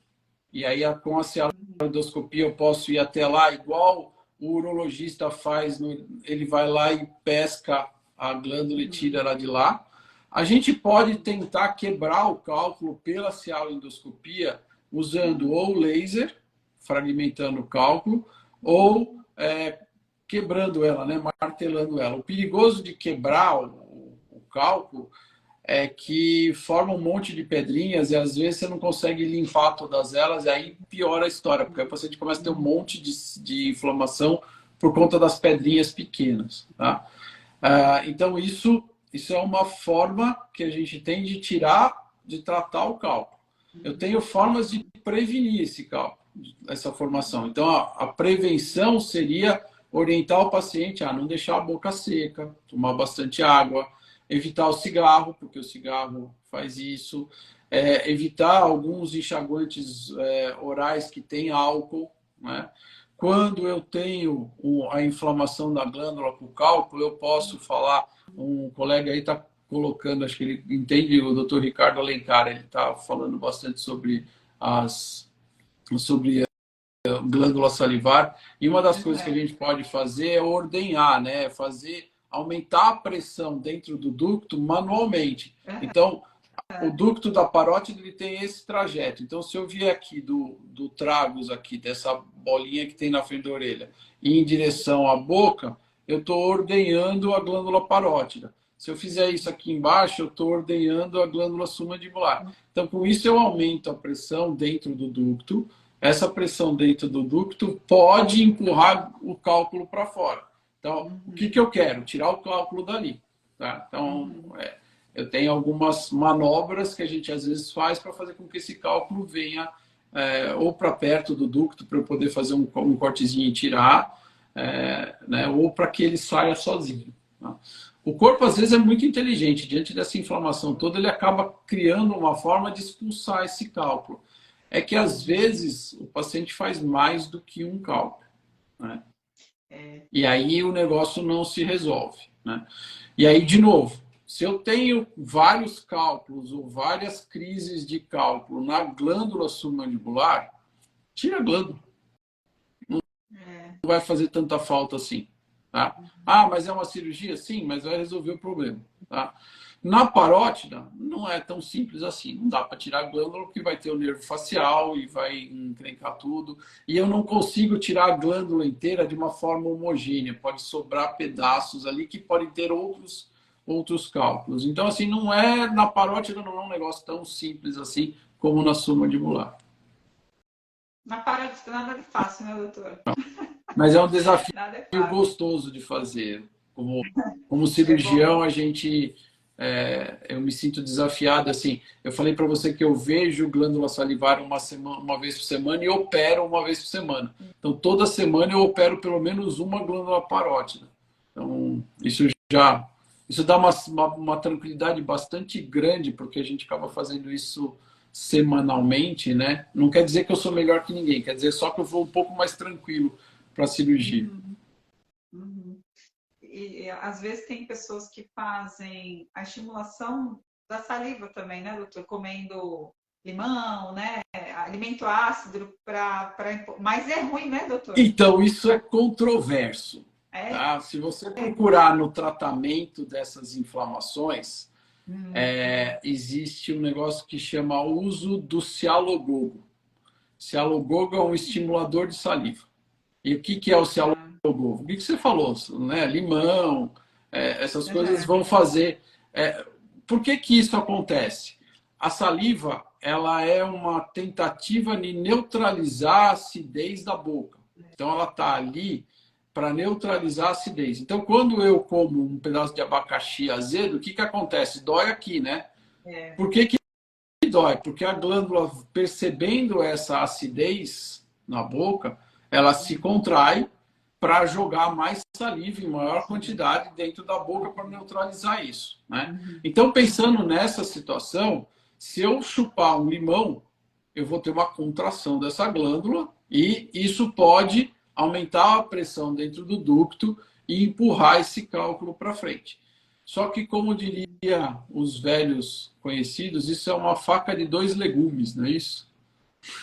E aí, com a cialoendoscopia, eu posso ir até lá, igual o urologista faz, ele vai lá e pesca a glândula e tira ela de lá. A gente pode tentar quebrar o cálculo pela cialoendoscopia usando ou laser, fragmentando o cálculo, ou quebrando ela, né, martelando ela. O perigoso de quebrar o cálculo é que forma um monte de pedrinhas e às vezes você não consegue limpar todas elas, e aí piora a história, porque aí o paciente começa a ter um monte de inflamação por conta das pedrinhas pequenas. Tá? Então, isso é uma forma que a gente tem de tratar o cálculo. Eu tenho formas de prevenir esse cálculo, essa formação. Então, a prevenção seria orientar o paciente a não deixar a boca seca, tomar bastante água, evitar o cigarro, porque o cigarro faz isso, evitar alguns enxaguantes orais que têm álcool, né? Quando eu tenho a inflamação da glândula com cálculo, eu posso falar, um colega aí está colocando, acho que ele entende, o Dr. Ricardo Alencar, ele está falando bastante sobre glândula salivar, e uma das coisas que a gente pode fazer é ordenhar, né? Aumentar a pressão dentro do ducto manualmente. Então, o ducto da parótida ele tem esse trajeto. Então, se eu vier aqui do tragus, aqui, dessa bolinha que tem na frente da orelha, e em direção à boca, eu estou ordenhando a glândula parótida. Se eu fizer isso aqui embaixo, eu estou ordenhando a glândula submandibular. Então, com isso, eu aumento a pressão dentro do ducto. Essa pressão dentro do ducto pode empurrar o cálculo para fora. Então, o que eu quero? Tirar o cálculo dali. Tá? Então, eu tenho algumas manobras que a gente às vezes faz para fazer com que esse cálculo venha ou para perto do ducto, para eu poder fazer um cortezinho e tirar, né? Ou para que ele saia sozinho. Tá? O corpo, às vezes, é muito inteligente. Diante dessa inflamação toda, ele acaba criando uma forma de expulsar esse cálculo. É que, às vezes, o paciente faz mais do que um cálculo. Né? E aí o negócio não se resolve, né? E aí, de novo, se eu tenho vários cálculos ou várias crises de cálculo na glândula submandibular, tira a glândula. É. Não vai fazer tanta falta assim. Tá? Ah, mas é uma cirurgia? Sim, mas vai resolver o problema. Tá? Na parótida, não é tão simples assim. Não dá para tirar a glândula, porque vai ter o nervo facial e vai encrencar tudo. E eu não consigo tirar a glândula inteira de uma forma homogênea. Pode sobrar pedaços ali que podem ter outros cálculos. Então, assim, não é na parótida, não é um negócio tão simples assim como na submandibular. Na parótida nada de fácil, né, doutor? Mas é um desafio Nada é fácil. gostoso de fazer. Como É cirurgião, bom. eu me sinto desafiado. Assim, eu falei para você que eu vejo glândula salivar uma vez por semana e opero uma vez por semana. Então, toda semana eu opero pelo menos uma glândula parótida. Então, isso dá uma tranquilidade bastante grande, porque a gente acaba fazendo isso semanalmente, né? Não quer dizer que eu sou melhor que ninguém, quer dizer só que eu vou um pouco mais tranquilo para a cirurgia. Uhum, uhum. E às vezes tem pessoas que fazem a estimulação da saliva também, né, doutor? Comendo limão, né? Alimento ácido mas é ruim, né, doutor? Então, isso é controverso. É. Tá? Se você procurar no tratamento dessas inflamações, Hum, existe um negócio que chama uso do cialogogo. Cialogogo é um estimulador de saliva. E o que é o cialogogo? tá. O que você falou? Né? Limão, essas coisas Uhum. vão fazer. Por que isso acontece? A saliva, ela é uma tentativa de neutralizar a acidez da boca. Então, ela está ali para neutralizar a acidez. Então, quando eu como um pedaço de abacaxi azedo, o que acontece? Dói aqui, né? É. Por que dói? Porque a glândula, percebendo essa acidez na boca, ela se contrai para jogar mais saliva em maior quantidade dentro da boca para neutralizar isso, né? Uhum. Então, pensando nessa situação, se eu chupar um limão, eu vou ter uma contração dessa glândula e isso pode aumentar a pressão dentro do ducto e empurrar esse cálculo para frente. Só que, como diria os velhos conhecidos, isso é uma faca de dois legumes, não é isso?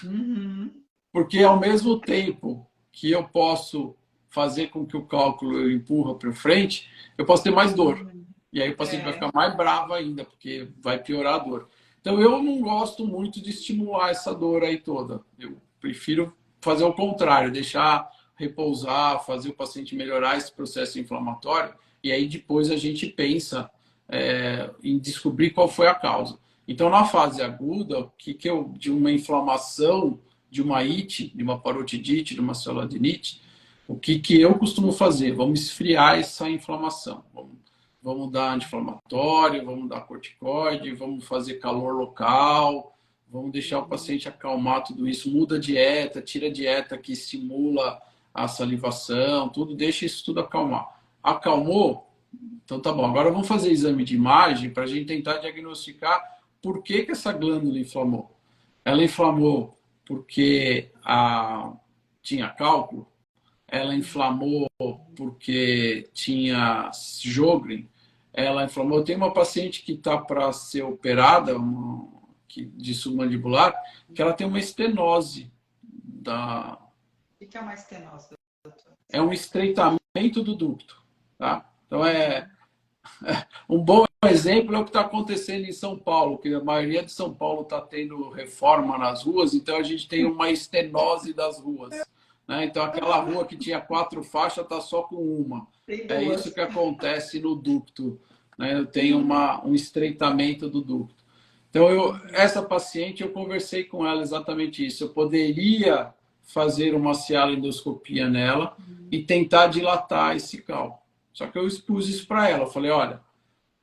Uhum. Porque ao mesmo tempo que eu posso fazer com que o cálculo eu empurra para frente, eu posso ter mais dor. Uhum. E aí o paciente vai É. ficar mais bravo ainda, porque vai piorar a dor. Então eu não gosto muito de estimular essa dor aí toda. Eu prefiro fazer o contrário, deixar repousar, fazer o paciente melhorar esse processo inflamatório, e aí depois a gente pensa em descobrir qual foi a causa. Então, na fase aguda, de uma inflamação, de uma ite, de uma parotidite, de uma celodenite, o que eu costumo fazer? Vamos esfriar essa inflamação. Vamos dar anti-inflamatório, vamos dar corticoide, vamos fazer calor local, vamos deixar o paciente acalmar tudo isso, muda a dieta, tira a dieta que estimula a salivação, tudo, deixa isso tudo acalmar. Acalmou? Então tá bom. Agora vamos fazer exame de imagem para a gente tentar diagnosticar por que essa glândula inflamou. Ela inflamou porque tinha cálculo, ela inflamou porque tinha Sjögren, ela inflamou. Eu tenho uma paciente que está para ser operada, de submandibular, que ela tem uma estenose. O que é uma estenose, doutor? É um estreitamento do ducto. Tá? Então, um bom exemplo é o que está acontecendo em São Paulo, que a maioria de São Paulo está tendo reforma nas ruas, então a gente tem uma estenose das ruas. Né? Então, aquela rua que tinha 4 faixas está só com uma. Tem É isso duas. que acontece no ducto. Né? Eu tenho um estreitamento do ducto. Então, essa paciente, eu conversei com ela exatamente isso. Eu poderia fazer uma cialoendoscopia nela e tentar dilatar esse cálculo. Só que eu expus isso para ela. Eu falei, olha,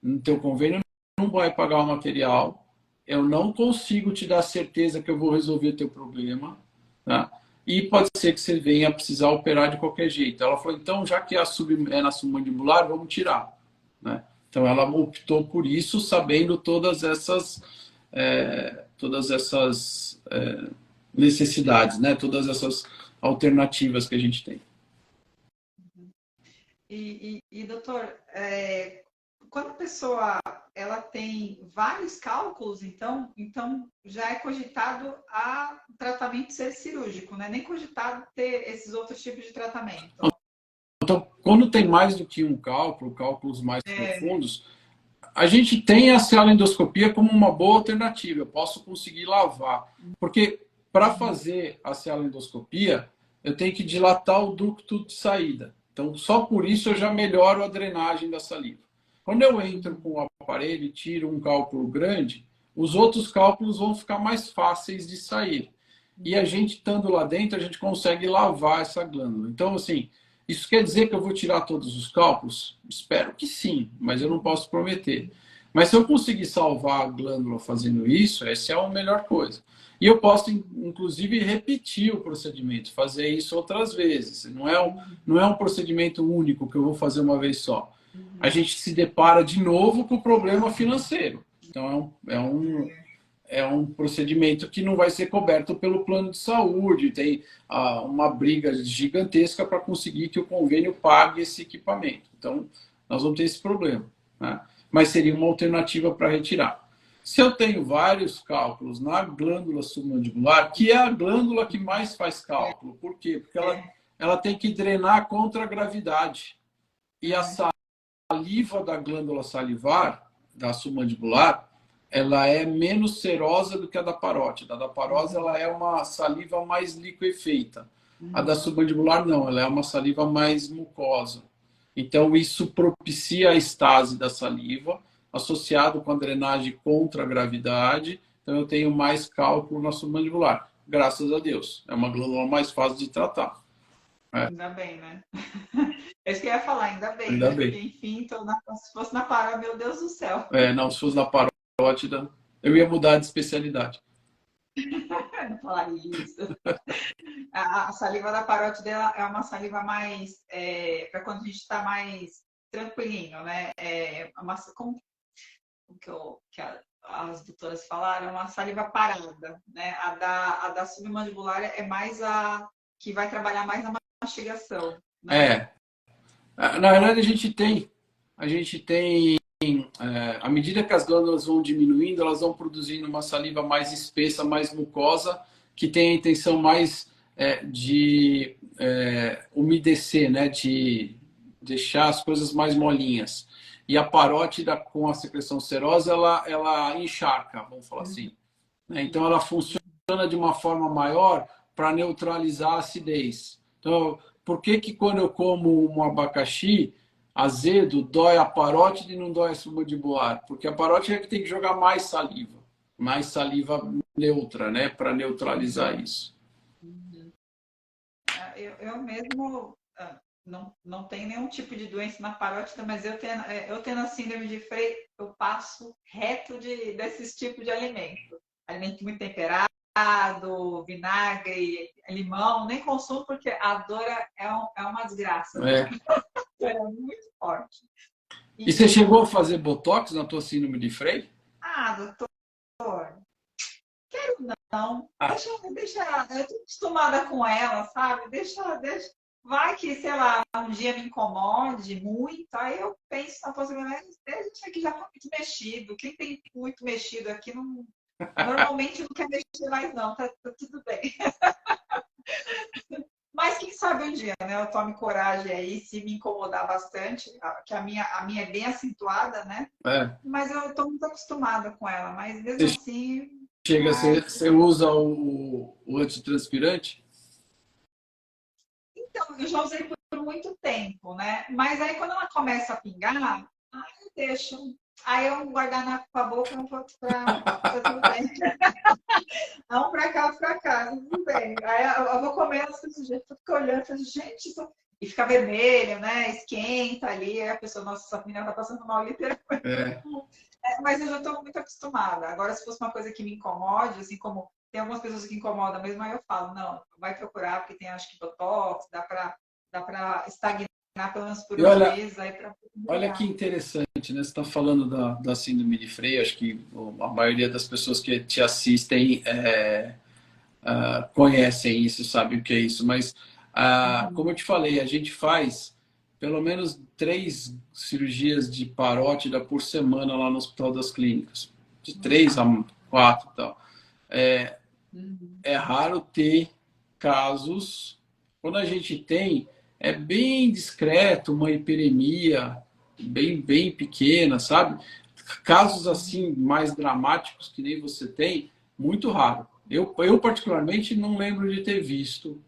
no teu convênio não vai pagar o material, eu não consigo te dar certeza que eu vou resolver teu problema, tá? E pode ser que você venha precisar operar de qualquer jeito. Ela falou, então, já que é na submandibular, vamos tirar. Né? Então, ela optou por isso, sabendo todas essas necessidades, né? Todas essas alternativas que a gente tem. Doutor, quando a pessoa ela tem vários cálculos, então já é cogitado a tratamento ser cirúrgico, né? Nem cogitado ter esses outros tipos de tratamento. Então, quando tem mais do que um cálculo, cálculos mais É, profundos, a gente tem a cialoendoscopia como uma boa alternativa. Eu posso conseguir lavar. Porque para fazer a cialoendoscopia, eu tenho que dilatar o ducto de saída. Então, só por isso eu já melhoro a drenagem da saliva. Quando eu entro com o aparelho e tiro um cálculo grande, os outros cálculos vão ficar mais fáceis de sair. E a gente, estando lá dentro, a gente consegue lavar essa glândula. Então, assim, isso quer dizer que eu vou tirar todos os cálculos? Espero que sim, mas eu não posso prometer. Mas se eu conseguir salvar a glândula fazendo isso, essa é a melhor coisa. E eu posso, inclusive, repetir o procedimento, fazer isso outras vezes. Não é um procedimento único que eu vou fazer uma vez só. A gente se depara de novo com o problema financeiro. Então, é um procedimento que não vai ser coberto pelo plano de saúde, tem uma briga gigantesca para conseguir que o convênio pague esse equipamento. Então, nós vamos ter esse problema, né? Mas seria uma alternativa para retirar. Se eu tenho vários cálculos na glândula submandibular, que é a glândula que mais faz cálculo, por quê? Porque ela tem que drenar contra a gravidade. E a saliva da glândula salivar, da submandibular, ela é menos serosa do que a da parótida. A da parótida ela é uma saliva mais liquefeita. A da submandibular não, ela é uma saliva mais mucosa. Então isso propicia a estase da saliva, associado com a drenagem contra a gravidade. Então eu tenho mais cálculo na submandibular. Graças a Deus. É uma glândula mais fácil de tratar. ainda bem, né? É isso que eu ia falar, ainda bem, Ainda né? Porque, bem. enfim, se fosse na parada, meu Deus do céu. Não, se fosse na parótida, eu ia mudar de especialidade. Não falar isso. A saliva da parótide dela é uma saliva mais para quando a gente está mais tranquilinho, né? Como as doutoras falaram, é uma saliva parada, né? A da submandibular é mais a que vai trabalhar mais na mastigação, né? É, na verdade a gente tem, à medida que as glândulas vão diminuindo, elas vão produzindo uma saliva mais espessa, mais mucosa, que tem a intenção mais de umedecer, né, de deixar as coisas mais molinhas. E a parótida com a secreção serosa, ela encharca, vamos falar assim, né? Então ela funciona de uma forma maior para neutralizar a acidez. Então, por que que quando eu como um abacaxi azedo, dói a parótide e não dói a submandibular? Porque a parótide é que tem que jogar mais saliva neutra, né, para neutralizar isso. Eu mesmo não tenho nenhum tipo de doença na parótida, mas eu tendo a síndrome de Frey, eu passo reto desses tipos de alimento. Alimento muito temperado, vinagre, limão, nem consumo porque a dor é uma desgraça. É. É muito forte. E você chegou a fazer botox na tua síndrome de Frey? Doutor, quero não. Ah, Eu tô acostumada com ela, sabe? Deixa. Vai que, sei lá, um dia me incomode muito, aí eu penso na possibilidade, a gente aqui já tá muito mexido. Quem tem muito mexido aqui normalmente não quer mexer mais, não, tá tudo bem. Mas quem sabe um dia, né? Eu tome coragem aí, se me incomodar bastante, que a minha é bem acentuada, né? é. Mas eu estou muito acostumada com ela, mas mesmo Você assim. chega, Ai, você usa o antitranspirante? então, eu já usei por muito tempo, né? Mas aí quando ela começa a pingar, aí eu deixo. Aí eu um guardanapo com a boca, um pouco pra tudo bem. Um pra cá, tudo bem. Aí eu vou comendo, assim, gente, eu fico olhando, falo, gente, isso... E fica vermelho, né? Esquenta ali, aí a pessoa, nossa, essa menina tá passando mal literalmente. É. Mas eu já estou muito acostumada. Agora, se fosse uma coisa que me incomode, assim como tem algumas pessoas que incomodam mesmo, aí eu falo, não, vai procurar, porque tem, acho que, botox, dá para estagnar pelo menos por E uns olha, meses, aí para olha que melhorar. interessante, né? Você está falando da síndrome de Frey, acho que a maioria das pessoas que te assistem conhecem isso, sabem o que é isso, mas como eu te falei, a gente faz pelo menos 3 cirurgias de parótida por semana lá no Hospital das Clínicas. De 3 a 4 e tal. É raro ter casos. Quando a gente tem, é bem discreto, uma hiperemia bem pequena, sabe? Casos assim mais dramáticos que nem você tem, muito raro. Eu particularmente não lembro de ter visto,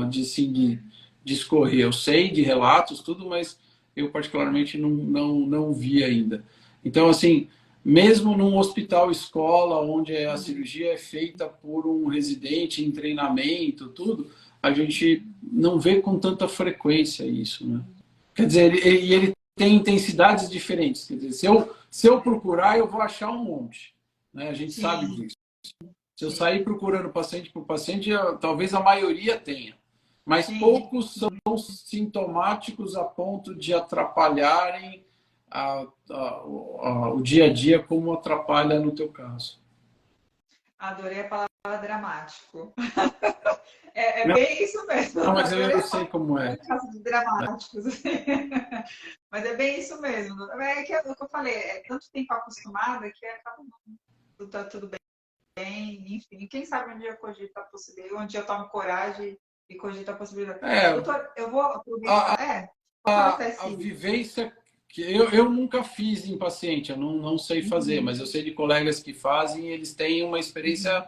de escorrer. Eu sei de relatos, tudo, mas eu particularmente não vi ainda. Então, assim, mesmo num hospital escola, onde a cirurgia é feita por um residente em treinamento, tudo, a gente não vê com tanta frequência isso, né? Quer dizer, ele tem intensidades diferentes. Quer dizer, se eu procurar, eu vou achar um monte, né? A gente sabe Sim, disso. Se eu sim, sair procurando paciente por paciente, talvez a maioria tenha. Mas sim. poucos são sintomáticos a ponto de atrapalharem o dia a dia como atrapalha no teu caso. Adorei a palavra dramático. É Não, bem isso mesmo. não, mas Adorei eu a sei como é. palavra casos de dramáticos. Mas é bem isso mesmo. É que é o que eu falei, é tanto tempo acostumada que acaba tá tudo bem, enfim. Quem sabe um dia eu cogito a possibilidade, um dia eu tomo coragem e cogito a possibilidade. É, Doutor, eu vou a, aproveitar. Vou aproveitar a esse. vivência que eu nunca fiz em paciente, eu não sei fazer, Uhum, mas eu sei de colegas que fazem e eles têm uma uhum, experiência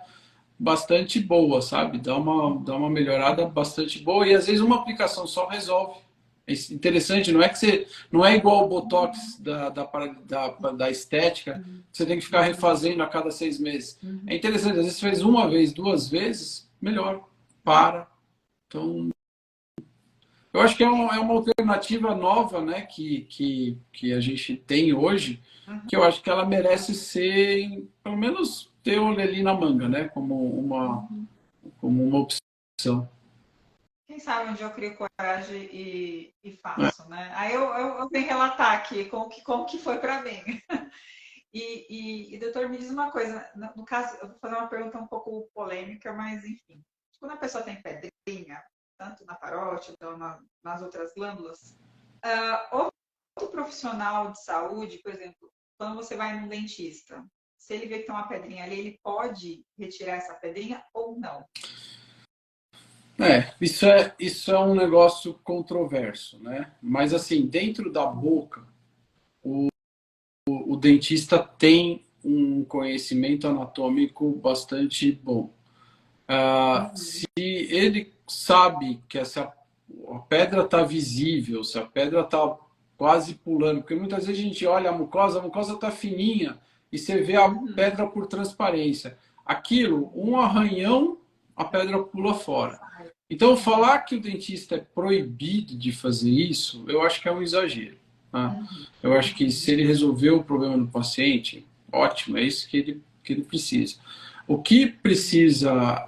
bastante boa, sabe? Dá uma melhorada bastante boa e às vezes uma aplicação só resolve. É interessante, não é que não é igual o Botox da estética, que você tem que ficar refazendo a cada 6 meses. É uhum. interessante, às vezes você fez uma vez, 2 vezes, melhor, para. Então, eu acho que é uma alternativa nova, né, que a gente tem hoje, que eu acho que ela merece ser, pelo menos, ter olho ali na manga, né, como uma opção. Quem sabe um dia eu crio coragem e É, faço, né? Aí eu venho relatar aqui como que foi para mim. Doutor, me diz uma coisa. No caso, eu vou fazer uma pergunta um pouco polêmica, mas enfim. Quando a pessoa tem pedrinha, tanto na parótida ou nas outras glândulas, outro profissional de saúde, por exemplo, quando você vai num dentista, se ele vê que tem uma pedrinha ali, ele pode retirar essa pedrinha ou não? isso é um negócio controverso, né? Mas assim, dentro da boca, o dentista tem um conhecimento anatômico bastante bom. Se Uhum, ele sabe que a pedra está visível, se a pedra está quase pulando, porque muitas vezes a gente olha a mucosa está fininha e você vê a uhum. pedra por transparência. Aquilo, um arranhão, a pedra pula fora. Sai. Então, falar que o dentista é proibido de fazer isso, eu acho que é um exagero. Tá? Uhum, Eu acho que se ele resolveu o problema do paciente, ótimo, é isso que ele precisa. O que precisa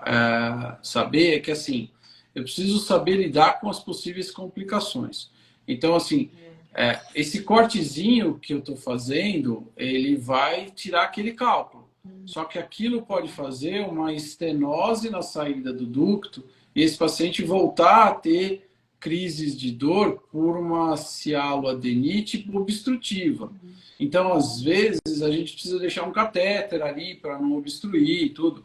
saber é que, assim, eu preciso saber lidar com as possíveis complicações. Então, assim, esse cortezinho que eu estou fazendo, ele vai tirar aquele cálculo. Só que aquilo pode fazer uma estenose na saída do ducto e esse paciente voltar a ter crises de dor por uma cialoadenite obstrutiva. Então, às vezes, a gente precisa deixar um catéter ali para não obstruir e tudo.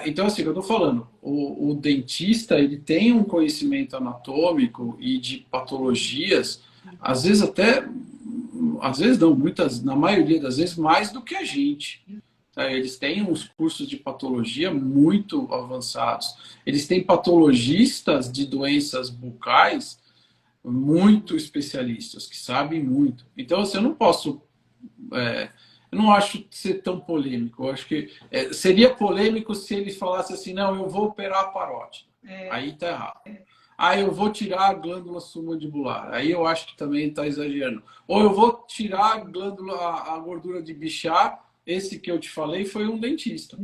Então, assim, o que eu estou falando, o dentista ele tem um conhecimento anatômico e de patologias, às vezes até, às vezes não, na maioria das vezes, mais do que a gente. Tá? Eles têm uns cursos de patologia muito avançados. Eles têm patologistas de doenças bucais muito especialistas, que sabem muito. Então, assim, eu não posso eu não acho ser tão polêmico. Eu acho que seria polêmico se ele falasse assim, não, eu vou operar a parótida. Aí tá errado. Ah, eu vou tirar a glândula submandibular. Aí eu acho que também está exagerando. Ou eu vou tirar a glândula, a gordura de Bichat. Esse que eu te falei foi um dentista.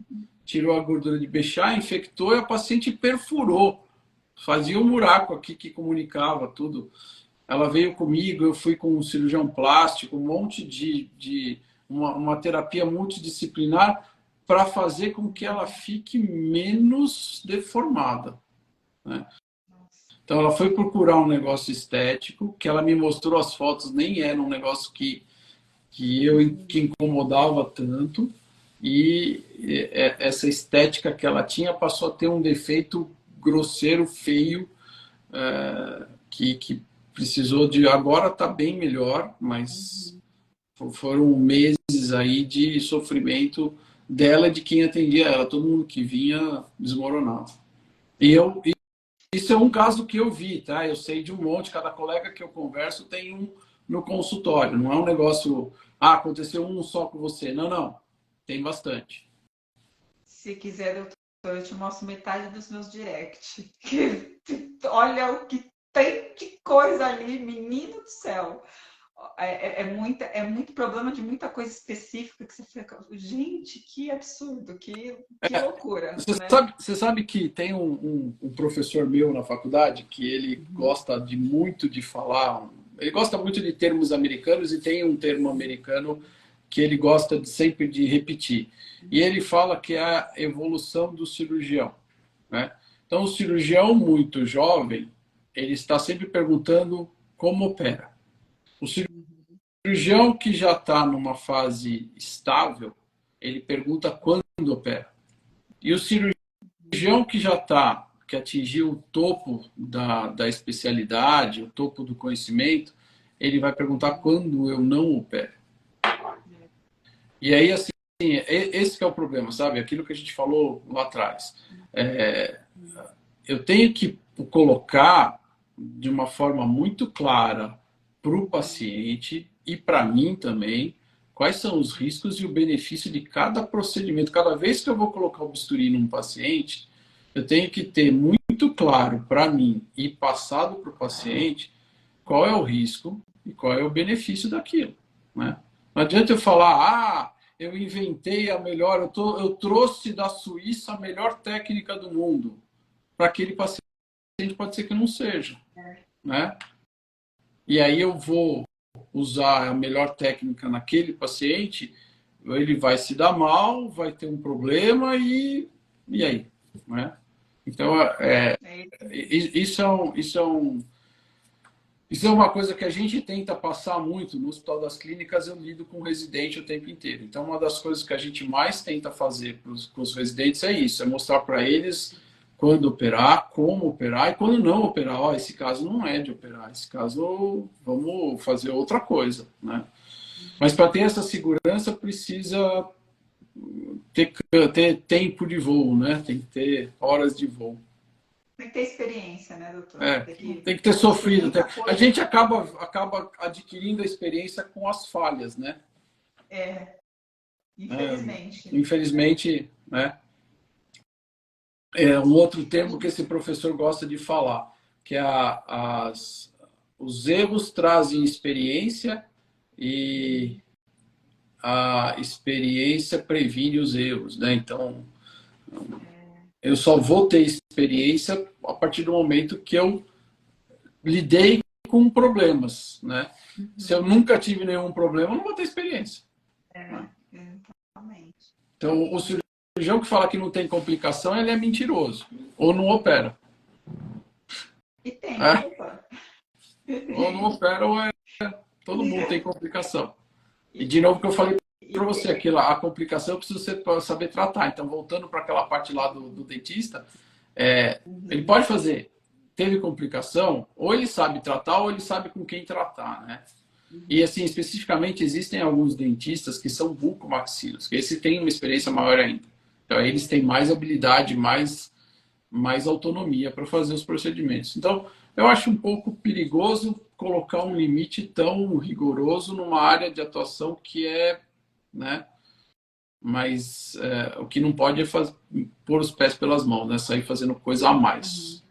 Tirou a gordura de Bichat, infectou e a paciente perfurou. Fazia um buraco aqui que comunicava tudo. Ela veio comigo, eu fui com um cirurgião plástico, um monte uma terapia multidisciplinar para fazer com que ela fique menos deformada. Né? Então ela foi procurar um negócio estético, que ela me mostrou as fotos, nem era um negócio que incomodava tanto, e essa estética que ela tinha passou a ter um defeito grosseiro, feio, que precisou de. Agora está bem melhor, mas foram meses aí de sofrimento dela e de quem atendia ela. Todo mundo que vinha desmoronava. Isso é um caso que eu vi, tá? Eu sei de um monte, cada colega que eu converso tem um no consultório. Não é um negócio, aconteceu um só com você. Não, não. Tem bastante. Se quiser, doutor, eu te mostro metade dos meus direct. Olha o que tem de coisa ali, menino do céu. É muito problema de muita coisa específica que você fica, gente, que absurdo, que loucura, né? Você sabe que tem um professor meu na faculdade que ele gosta de muito de falar, ele gosta muito de termos americanos e tem um termo americano que ele gosta de, sempre de repetir. E ele fala que é a evolução do cirurgião, né? Então, o cirurgião muito jovem, ele está sempre perguntando como opera. O cirurgião que já está numa fase estável, ele pergunta quando opera. E o cirurgião que já está, que atingiu o topo da especialidade, o topo do conhecimento, ele vai perguntar quando eu não opero. E aí, assim, esse que é o problema, sabe? Aquilo que a gente falou lá atrás. Eu tenho que colocar de uma forma muito clara para o paciente e para mim também quais são os riscos e o benefício de cada procedimento. Cada vez que eu vou colocar o bisturi num paciente, eu tenho que ter muito claro para mim e passado para o paciente qual é o risco e qual é o benefício daquilo, né? Não adianta eu falar, eu inventei a melhor, eu trouxe da Suíça a melhor técnica do mundo. Para aquele paciente pode ser que não seja, né? E aí eu vou usar a melhor técnica naquele paciente, ele vai se dar mal, vai ter um problema e aí, né? Então, isso é uma coisa que a gente tenta passar muito no Hospital das Clínicas. Eu lido com residente o tempo inteiro. Então, uma das coisas que a gente mais tenta fazer com os residentes é isso, é mostrar para eles quando operar, como operar e quando não operar. Ó, esse caso não é de operar, esse caso vamos fazer outra coisa, né? Mas para ter essa segurança precisa ter tempo de voo, né? Tem que ter horas de voo. Tem que ter experiência, né, doutor? É, tem que ter sofrido. A Coisa. gente acaba adquirindo a experiência com as falhas, né? Infelizmente. Infelizmente, né? É um outro termo que esse professor gosta de falar, que é os erros trazem experiência e a experiência previne os erros, né? Então, eu só vou ter experiência a partir do momento que eu lidei com problemas, né? Se eu nunca tive nenhum problema, eu não vou ter experiência. Exatamente. Então, o cirurgião que fala que não tem complicação, ele é mentiroso. Ou não opera. E tem, né, doutor? Ou não opera, ou todo mundo tem complicação. E de novo que eu falei para você, a complicação eu preciso saber tratar. Então, voltando para aquela parte lá do dentista, ele pode fazer. Teve complicação, ou ele sabe tratar, ou ele sabe com quem tratar, né? E, assim, especificamente, existem alguns dentistas que são bucomaxilos, que esse tem uma experiência maior ainda. Então, eles têm mais habilidade, mais autonomia para fazer os procedimentos. Então, eu acho um pouco perigoso colocar um limite tão rigoroso numa área de atuação que né? Mas o que não pode é pôr os pés pelas mãos, né? Sair fazendo coisa a mais.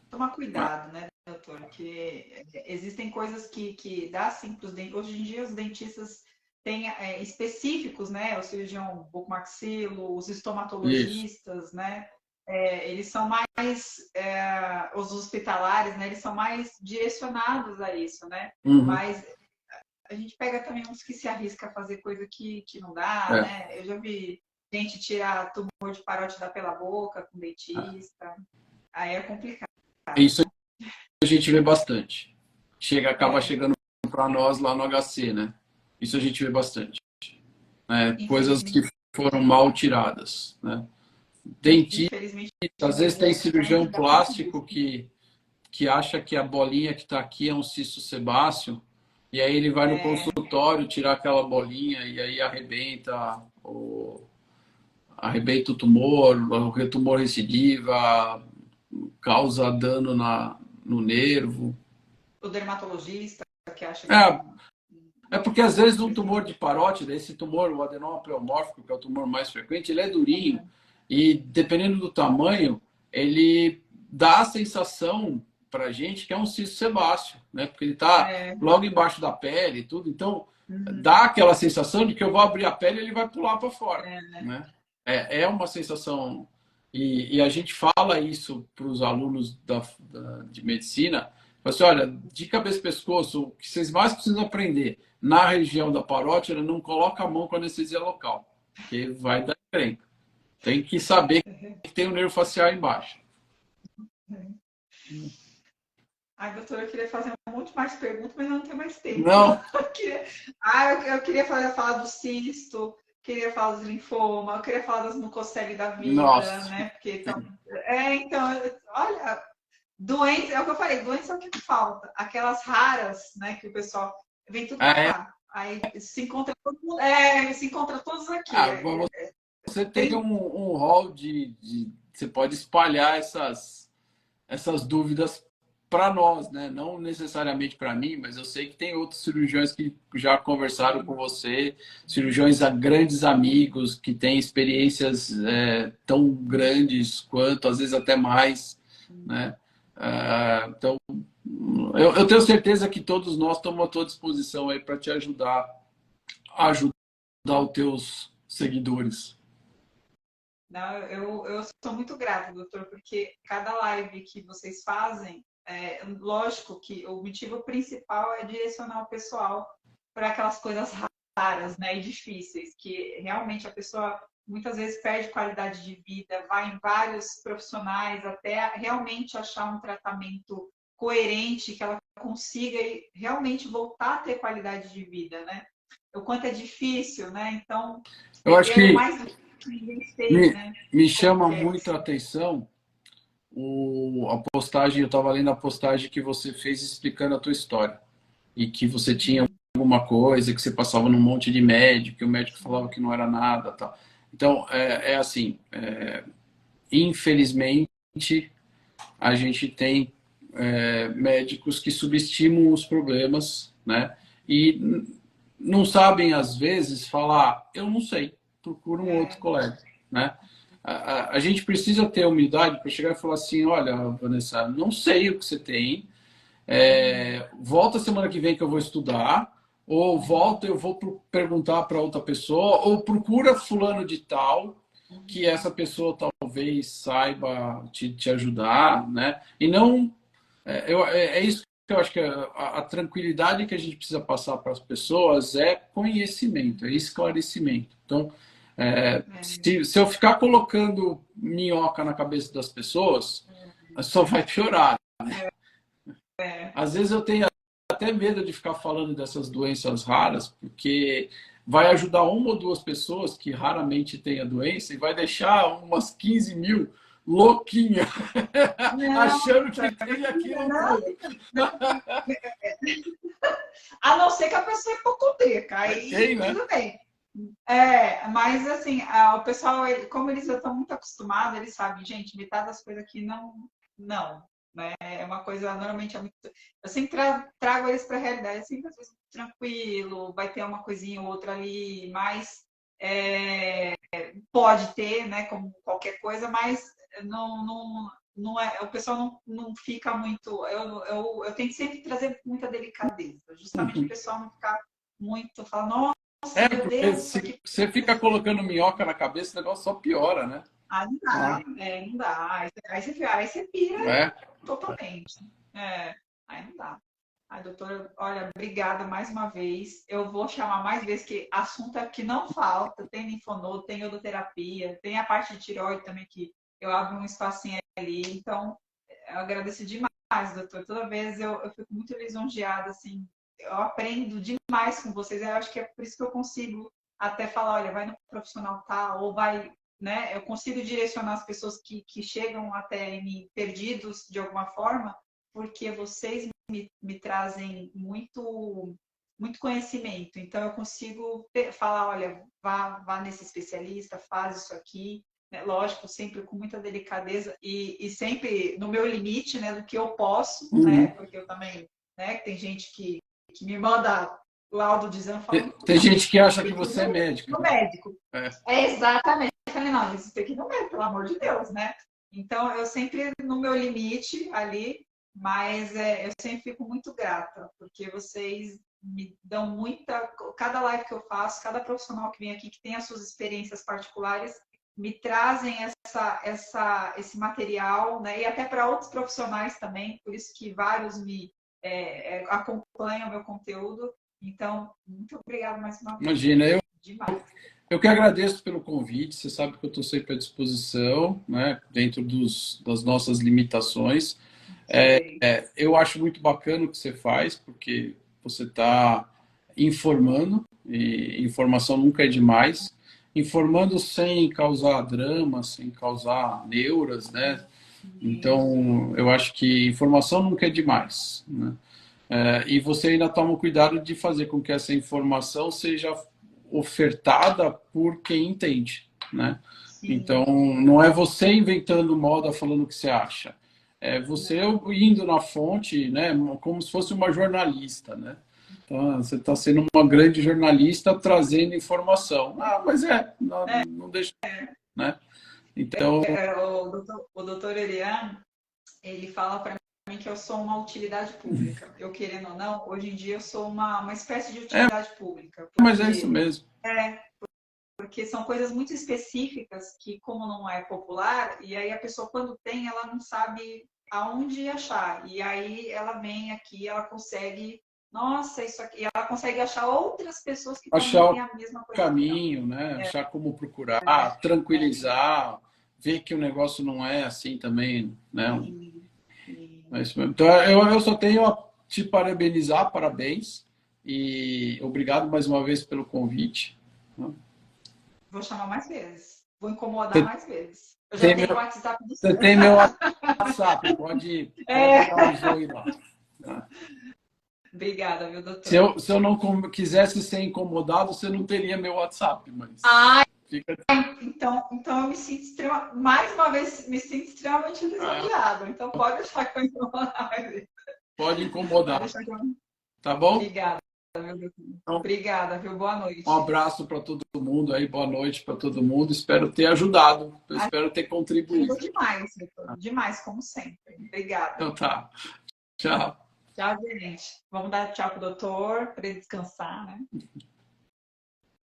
Tomar cuidado, né, doutor? Que existem coisas que dá sim para os dentistas. Hoje em dia, os dentistas têm específicos, né? O cirurgião bucomaxilo, os Isso. estomatologistas, né? Eles são mais, os hospitalares, né? Eles são mais direcionados a isso, né? Uhum. Mas a gente pega também uns que se arrisca a fazer coisa que não dá, É. né? Eu já vi gente tirar tumor de parótida pela boca com dentista. Aí é complicado. Isso a gente vê bastante. Acaba chegando para nós lá no HC, né? Isso a gente vê bastante. Né? Coisas que Infelizmente, foram mal tiradas, né? Dentista, infelizmente, às vezes tem cirurgião plástico que acha que a bolinha que está aqui é um cisto sebáceo, e aí ele vai no consultório tirar aquela bolinha e aí arrebenta o tumor, o tumor recidiva, causa dano no nervo. o dermatologista que acha que É, não. é porque às vezes um tumor de parótida, esse tumor, o adenoma pleomórfico, que é o tumor mais frequente, ele é durinho e dependendo do tamanho, ele dá a sensação pra gente que é um cisto sebáceo, né? Porque ele está logo embaixo da pele e tudo, então dá aquela sensação de que eu vou abrir a pele e ele vai pular para fora, né? É uma sensação e a gente fala isso para os alunos de medicina, assim, olha, de cabeça e pescoço, o que vocês mais precisam aprender na região da parótida, não coloca a mão com anestesia local, porque vai dar encrenca. Tem que saber que tem o nervo facial embaixo. Ai, doutora, eu queria fazer um monte mais perguntas, mas eu não tenho mais tempo. Não. Eu queria falar do cisto, queria falar dos linfoma, eu queria falar das mucosele da vida, Nossa. né? Porque então, olha, doença, é o que eu falei, doença é o que falta. Aquelas raras, né, que o pessoal vem tudo pra É, cá. Aí se encontra todo mundo, se encontra todos aqui. você tem Tem, um rol você pode espalhar essas dúvidas para nós, né? Não necessariamente para mim, mas eu sei que tem outros cirurgiões que já conversaram com você, cirurgiões grandes amigos que têm experiências tão grandes quanto, às vezes até mais, né? Então, eu tenho certeza que todos nós estamos à tua disposição aí para te ajudar os teus seguidores. não, eu sou muito grata, doutor, porque cada live que vocês fazem, lógico que o motivo principal é direcionar o pessoal para aquelas coisas raras, né, e difíceis, que realmente a pessoa muitas vezes perde qualidade de vida, vai em vários profissionais até realmente achar um tratamento coerente, que ela consiga realmente voltar a ter qualidade de vida, né? O quanto é difícil, né? Então, Eu acho o que mais que ninguém fez, me, né? me Como chama que é muito a isso? atenção a postagem, eu estava lendo a postagem que você fez explicando a tua história e que você tinha alguma coisa, que você passava num monte de médico, que o médico falava que não era nada, tal. Então, assim, infelizmente, a gente tem médicos que subestimam os problemas, né? E não sabem, às vezes, falar, eu não sei, procura um outro colega, né? A gente precisa ter humildade para chegar e falar assim, olha, Vanessa, não sei o que você tem, volta semana que vem que eu vou estudar, ou volta eu vou perguntar para outra pessoa, ou procura fulano de tal, que essa pessoa talvez saiba te ajudar, né? E não é isso que eu acho que a tranquilidade que a gente precisa passar para as pessoas é conhecimento, é esclarecimento. Então, se eu ficar colocando minhoca na cabeça das pessoas, só vai piorar. Às vezes eu tenho até medo de ficar falando dessas doenças raras, porque vai ajudar uma ou duas pessoas que raramente têm a doença e vai deixar umas 15 mil louquinha, Não, achando que tem aquilo não, tudo. a não ser que a pessoa é hipocondríaca, Mas tem, aí né? tudo bem. Mas assim, o pessoal, como eles já estão muito acostumados, eles sabem, gente, metade das coisas aqui não, né? É uma coisa, normalmente é muito. Eu sempre trago eles para a realidade, sempre às vezes tranquilo, vai ter uma coisinha ou outra ali, mas pode ter, né, como qualquer coisa, mas não é, o pessoal não fica muito. Eu tento sempre trazer muita delicadeza, justamente o pessoal não ficar muito, falar, nossa, meu Porque Deus, isso se aqui. você fica colocando minhoca na cabeça, o negócio só piora, né? Ah, não Ah, dá, não dá. Aí você pira é. totalmente. Aí não dá. Ai, doutora, olha, obrigada mais uma vez. Eu vou chamar mais vezes, que assunto é que não falta. Tem linfonodo, tem iodoterapia, tem a parte de tireoide também, que eu abro um espacinho ali. Então, eu agradeço demais doutor. Toda vez eu fico muito lisonjeada, assim. Eu aprendo demais com vocês. Eu acho que é por isso que eu consigo até falar, olha, vai no profissional tal, ou vai, né? Eu consigo direcionar as pessoas que chegam até mim perdidos de alguma forma, porque vocês me trazem muito conhecimento. Então, eu consigo falar, olha, vá nesse especialista, faz isso aqui, né? Lógico, sempre com muita delicadeza e sempre no meu limite, né, do que eu posso, né? Uhum. Porque eu também, né, tem gente que me manda laudo de exame falando, Tem não, gente que acha que tem que ir você é médica, no né? médico. É. É exatamente. Eu falei, não, isso tem que ir no médico, pelo amor de Deus, né? Então, eu sempre no meu limite ali, mas eu sempre fico muito grata, porque vocês me dão muita. Cada live que eu faço, cada profissional que vem aqui, que tem as suas experiências particulares, me trazem esse material, né? E até para outros profissionais também, por isso que vários me acompanham o meu conteúdo. Então, muito obrigada mais uma vez. Imagina, Demais. eu que agradeço pelo convite. Você sabe que eu estou sempre à disposição, né? Dentro das nossas limitações. Sei. Eu acho muito bacana o que você faz, porque você está informando, e informação nunca é demais. Informando sem causar drama, sem causar neuras, né? Isso. Então, eu acho que informação nunca é demais, né? E você ainda toma cuidado de fazer com que essa informação seja ofertada por quem entende, né? Então, Sim. não é você inventando moda falando o que você acha. É você Não. indo na fonte, né? Como se fosse uma jornalista, né? Então, você está sendo uma grande jornalista trazendo informação. Ah, mas não, não deixa, né? Então, O doutor Elian, ele fala para mim que eu sou uma utilidade pública. Eu querendo ou não, hoje em dia eu sou uma espécie de é, utilidade pública, mas é isso mesmo. porque são coisas muito específicas que, como não é popular, e aí a pessoa, quando tem, ela não sabe aonde achar. E aí ela vem aqui, ela consegue, nossa, isso aqui, ela consegue achar outras pessoas que também Achar têm o a mesma coisa que ela. caminho, né? Achar como procurar, tranquilizar, ver que o negócio não é assim também, né? Sim, sim. É isso mesmo. Então, eu só tenho a te parabenizar, parabéns, e obrigado mais uma vez pelo convite. Vou chamar mais vezes. Vou incomodar Você mais vezes. Eu já tem tenho o meu, WhatsApp do você senhor. tem meu WhatsApp, pode É. dar um zoe lá. Né? Obrigada, viu, Se doutor? eu, se eu não quisesse ser incomodado, você não teria meu WhatsApp, mas Ah, fica. então eu me sinto mais uma vez, me sinto extremamente Ah, lisonjeada. Então pode deixar que eu incomodar mais vezes. pode Pode incomodar, deixar que eu... tá bom? Obrigada, viu, doutor? Então, Obrigada, viu? Boa um noite. abraço para todo mundo aí, boa noite para todo mundo. Espero ter ajudado, eu espero ter Ajudou contribuído. demais, doutor. Demais, como sempre. Obrigada. Então tá, tchau. Tchau, gente. Vamos dar tchau pro doutor para ele descansar, né?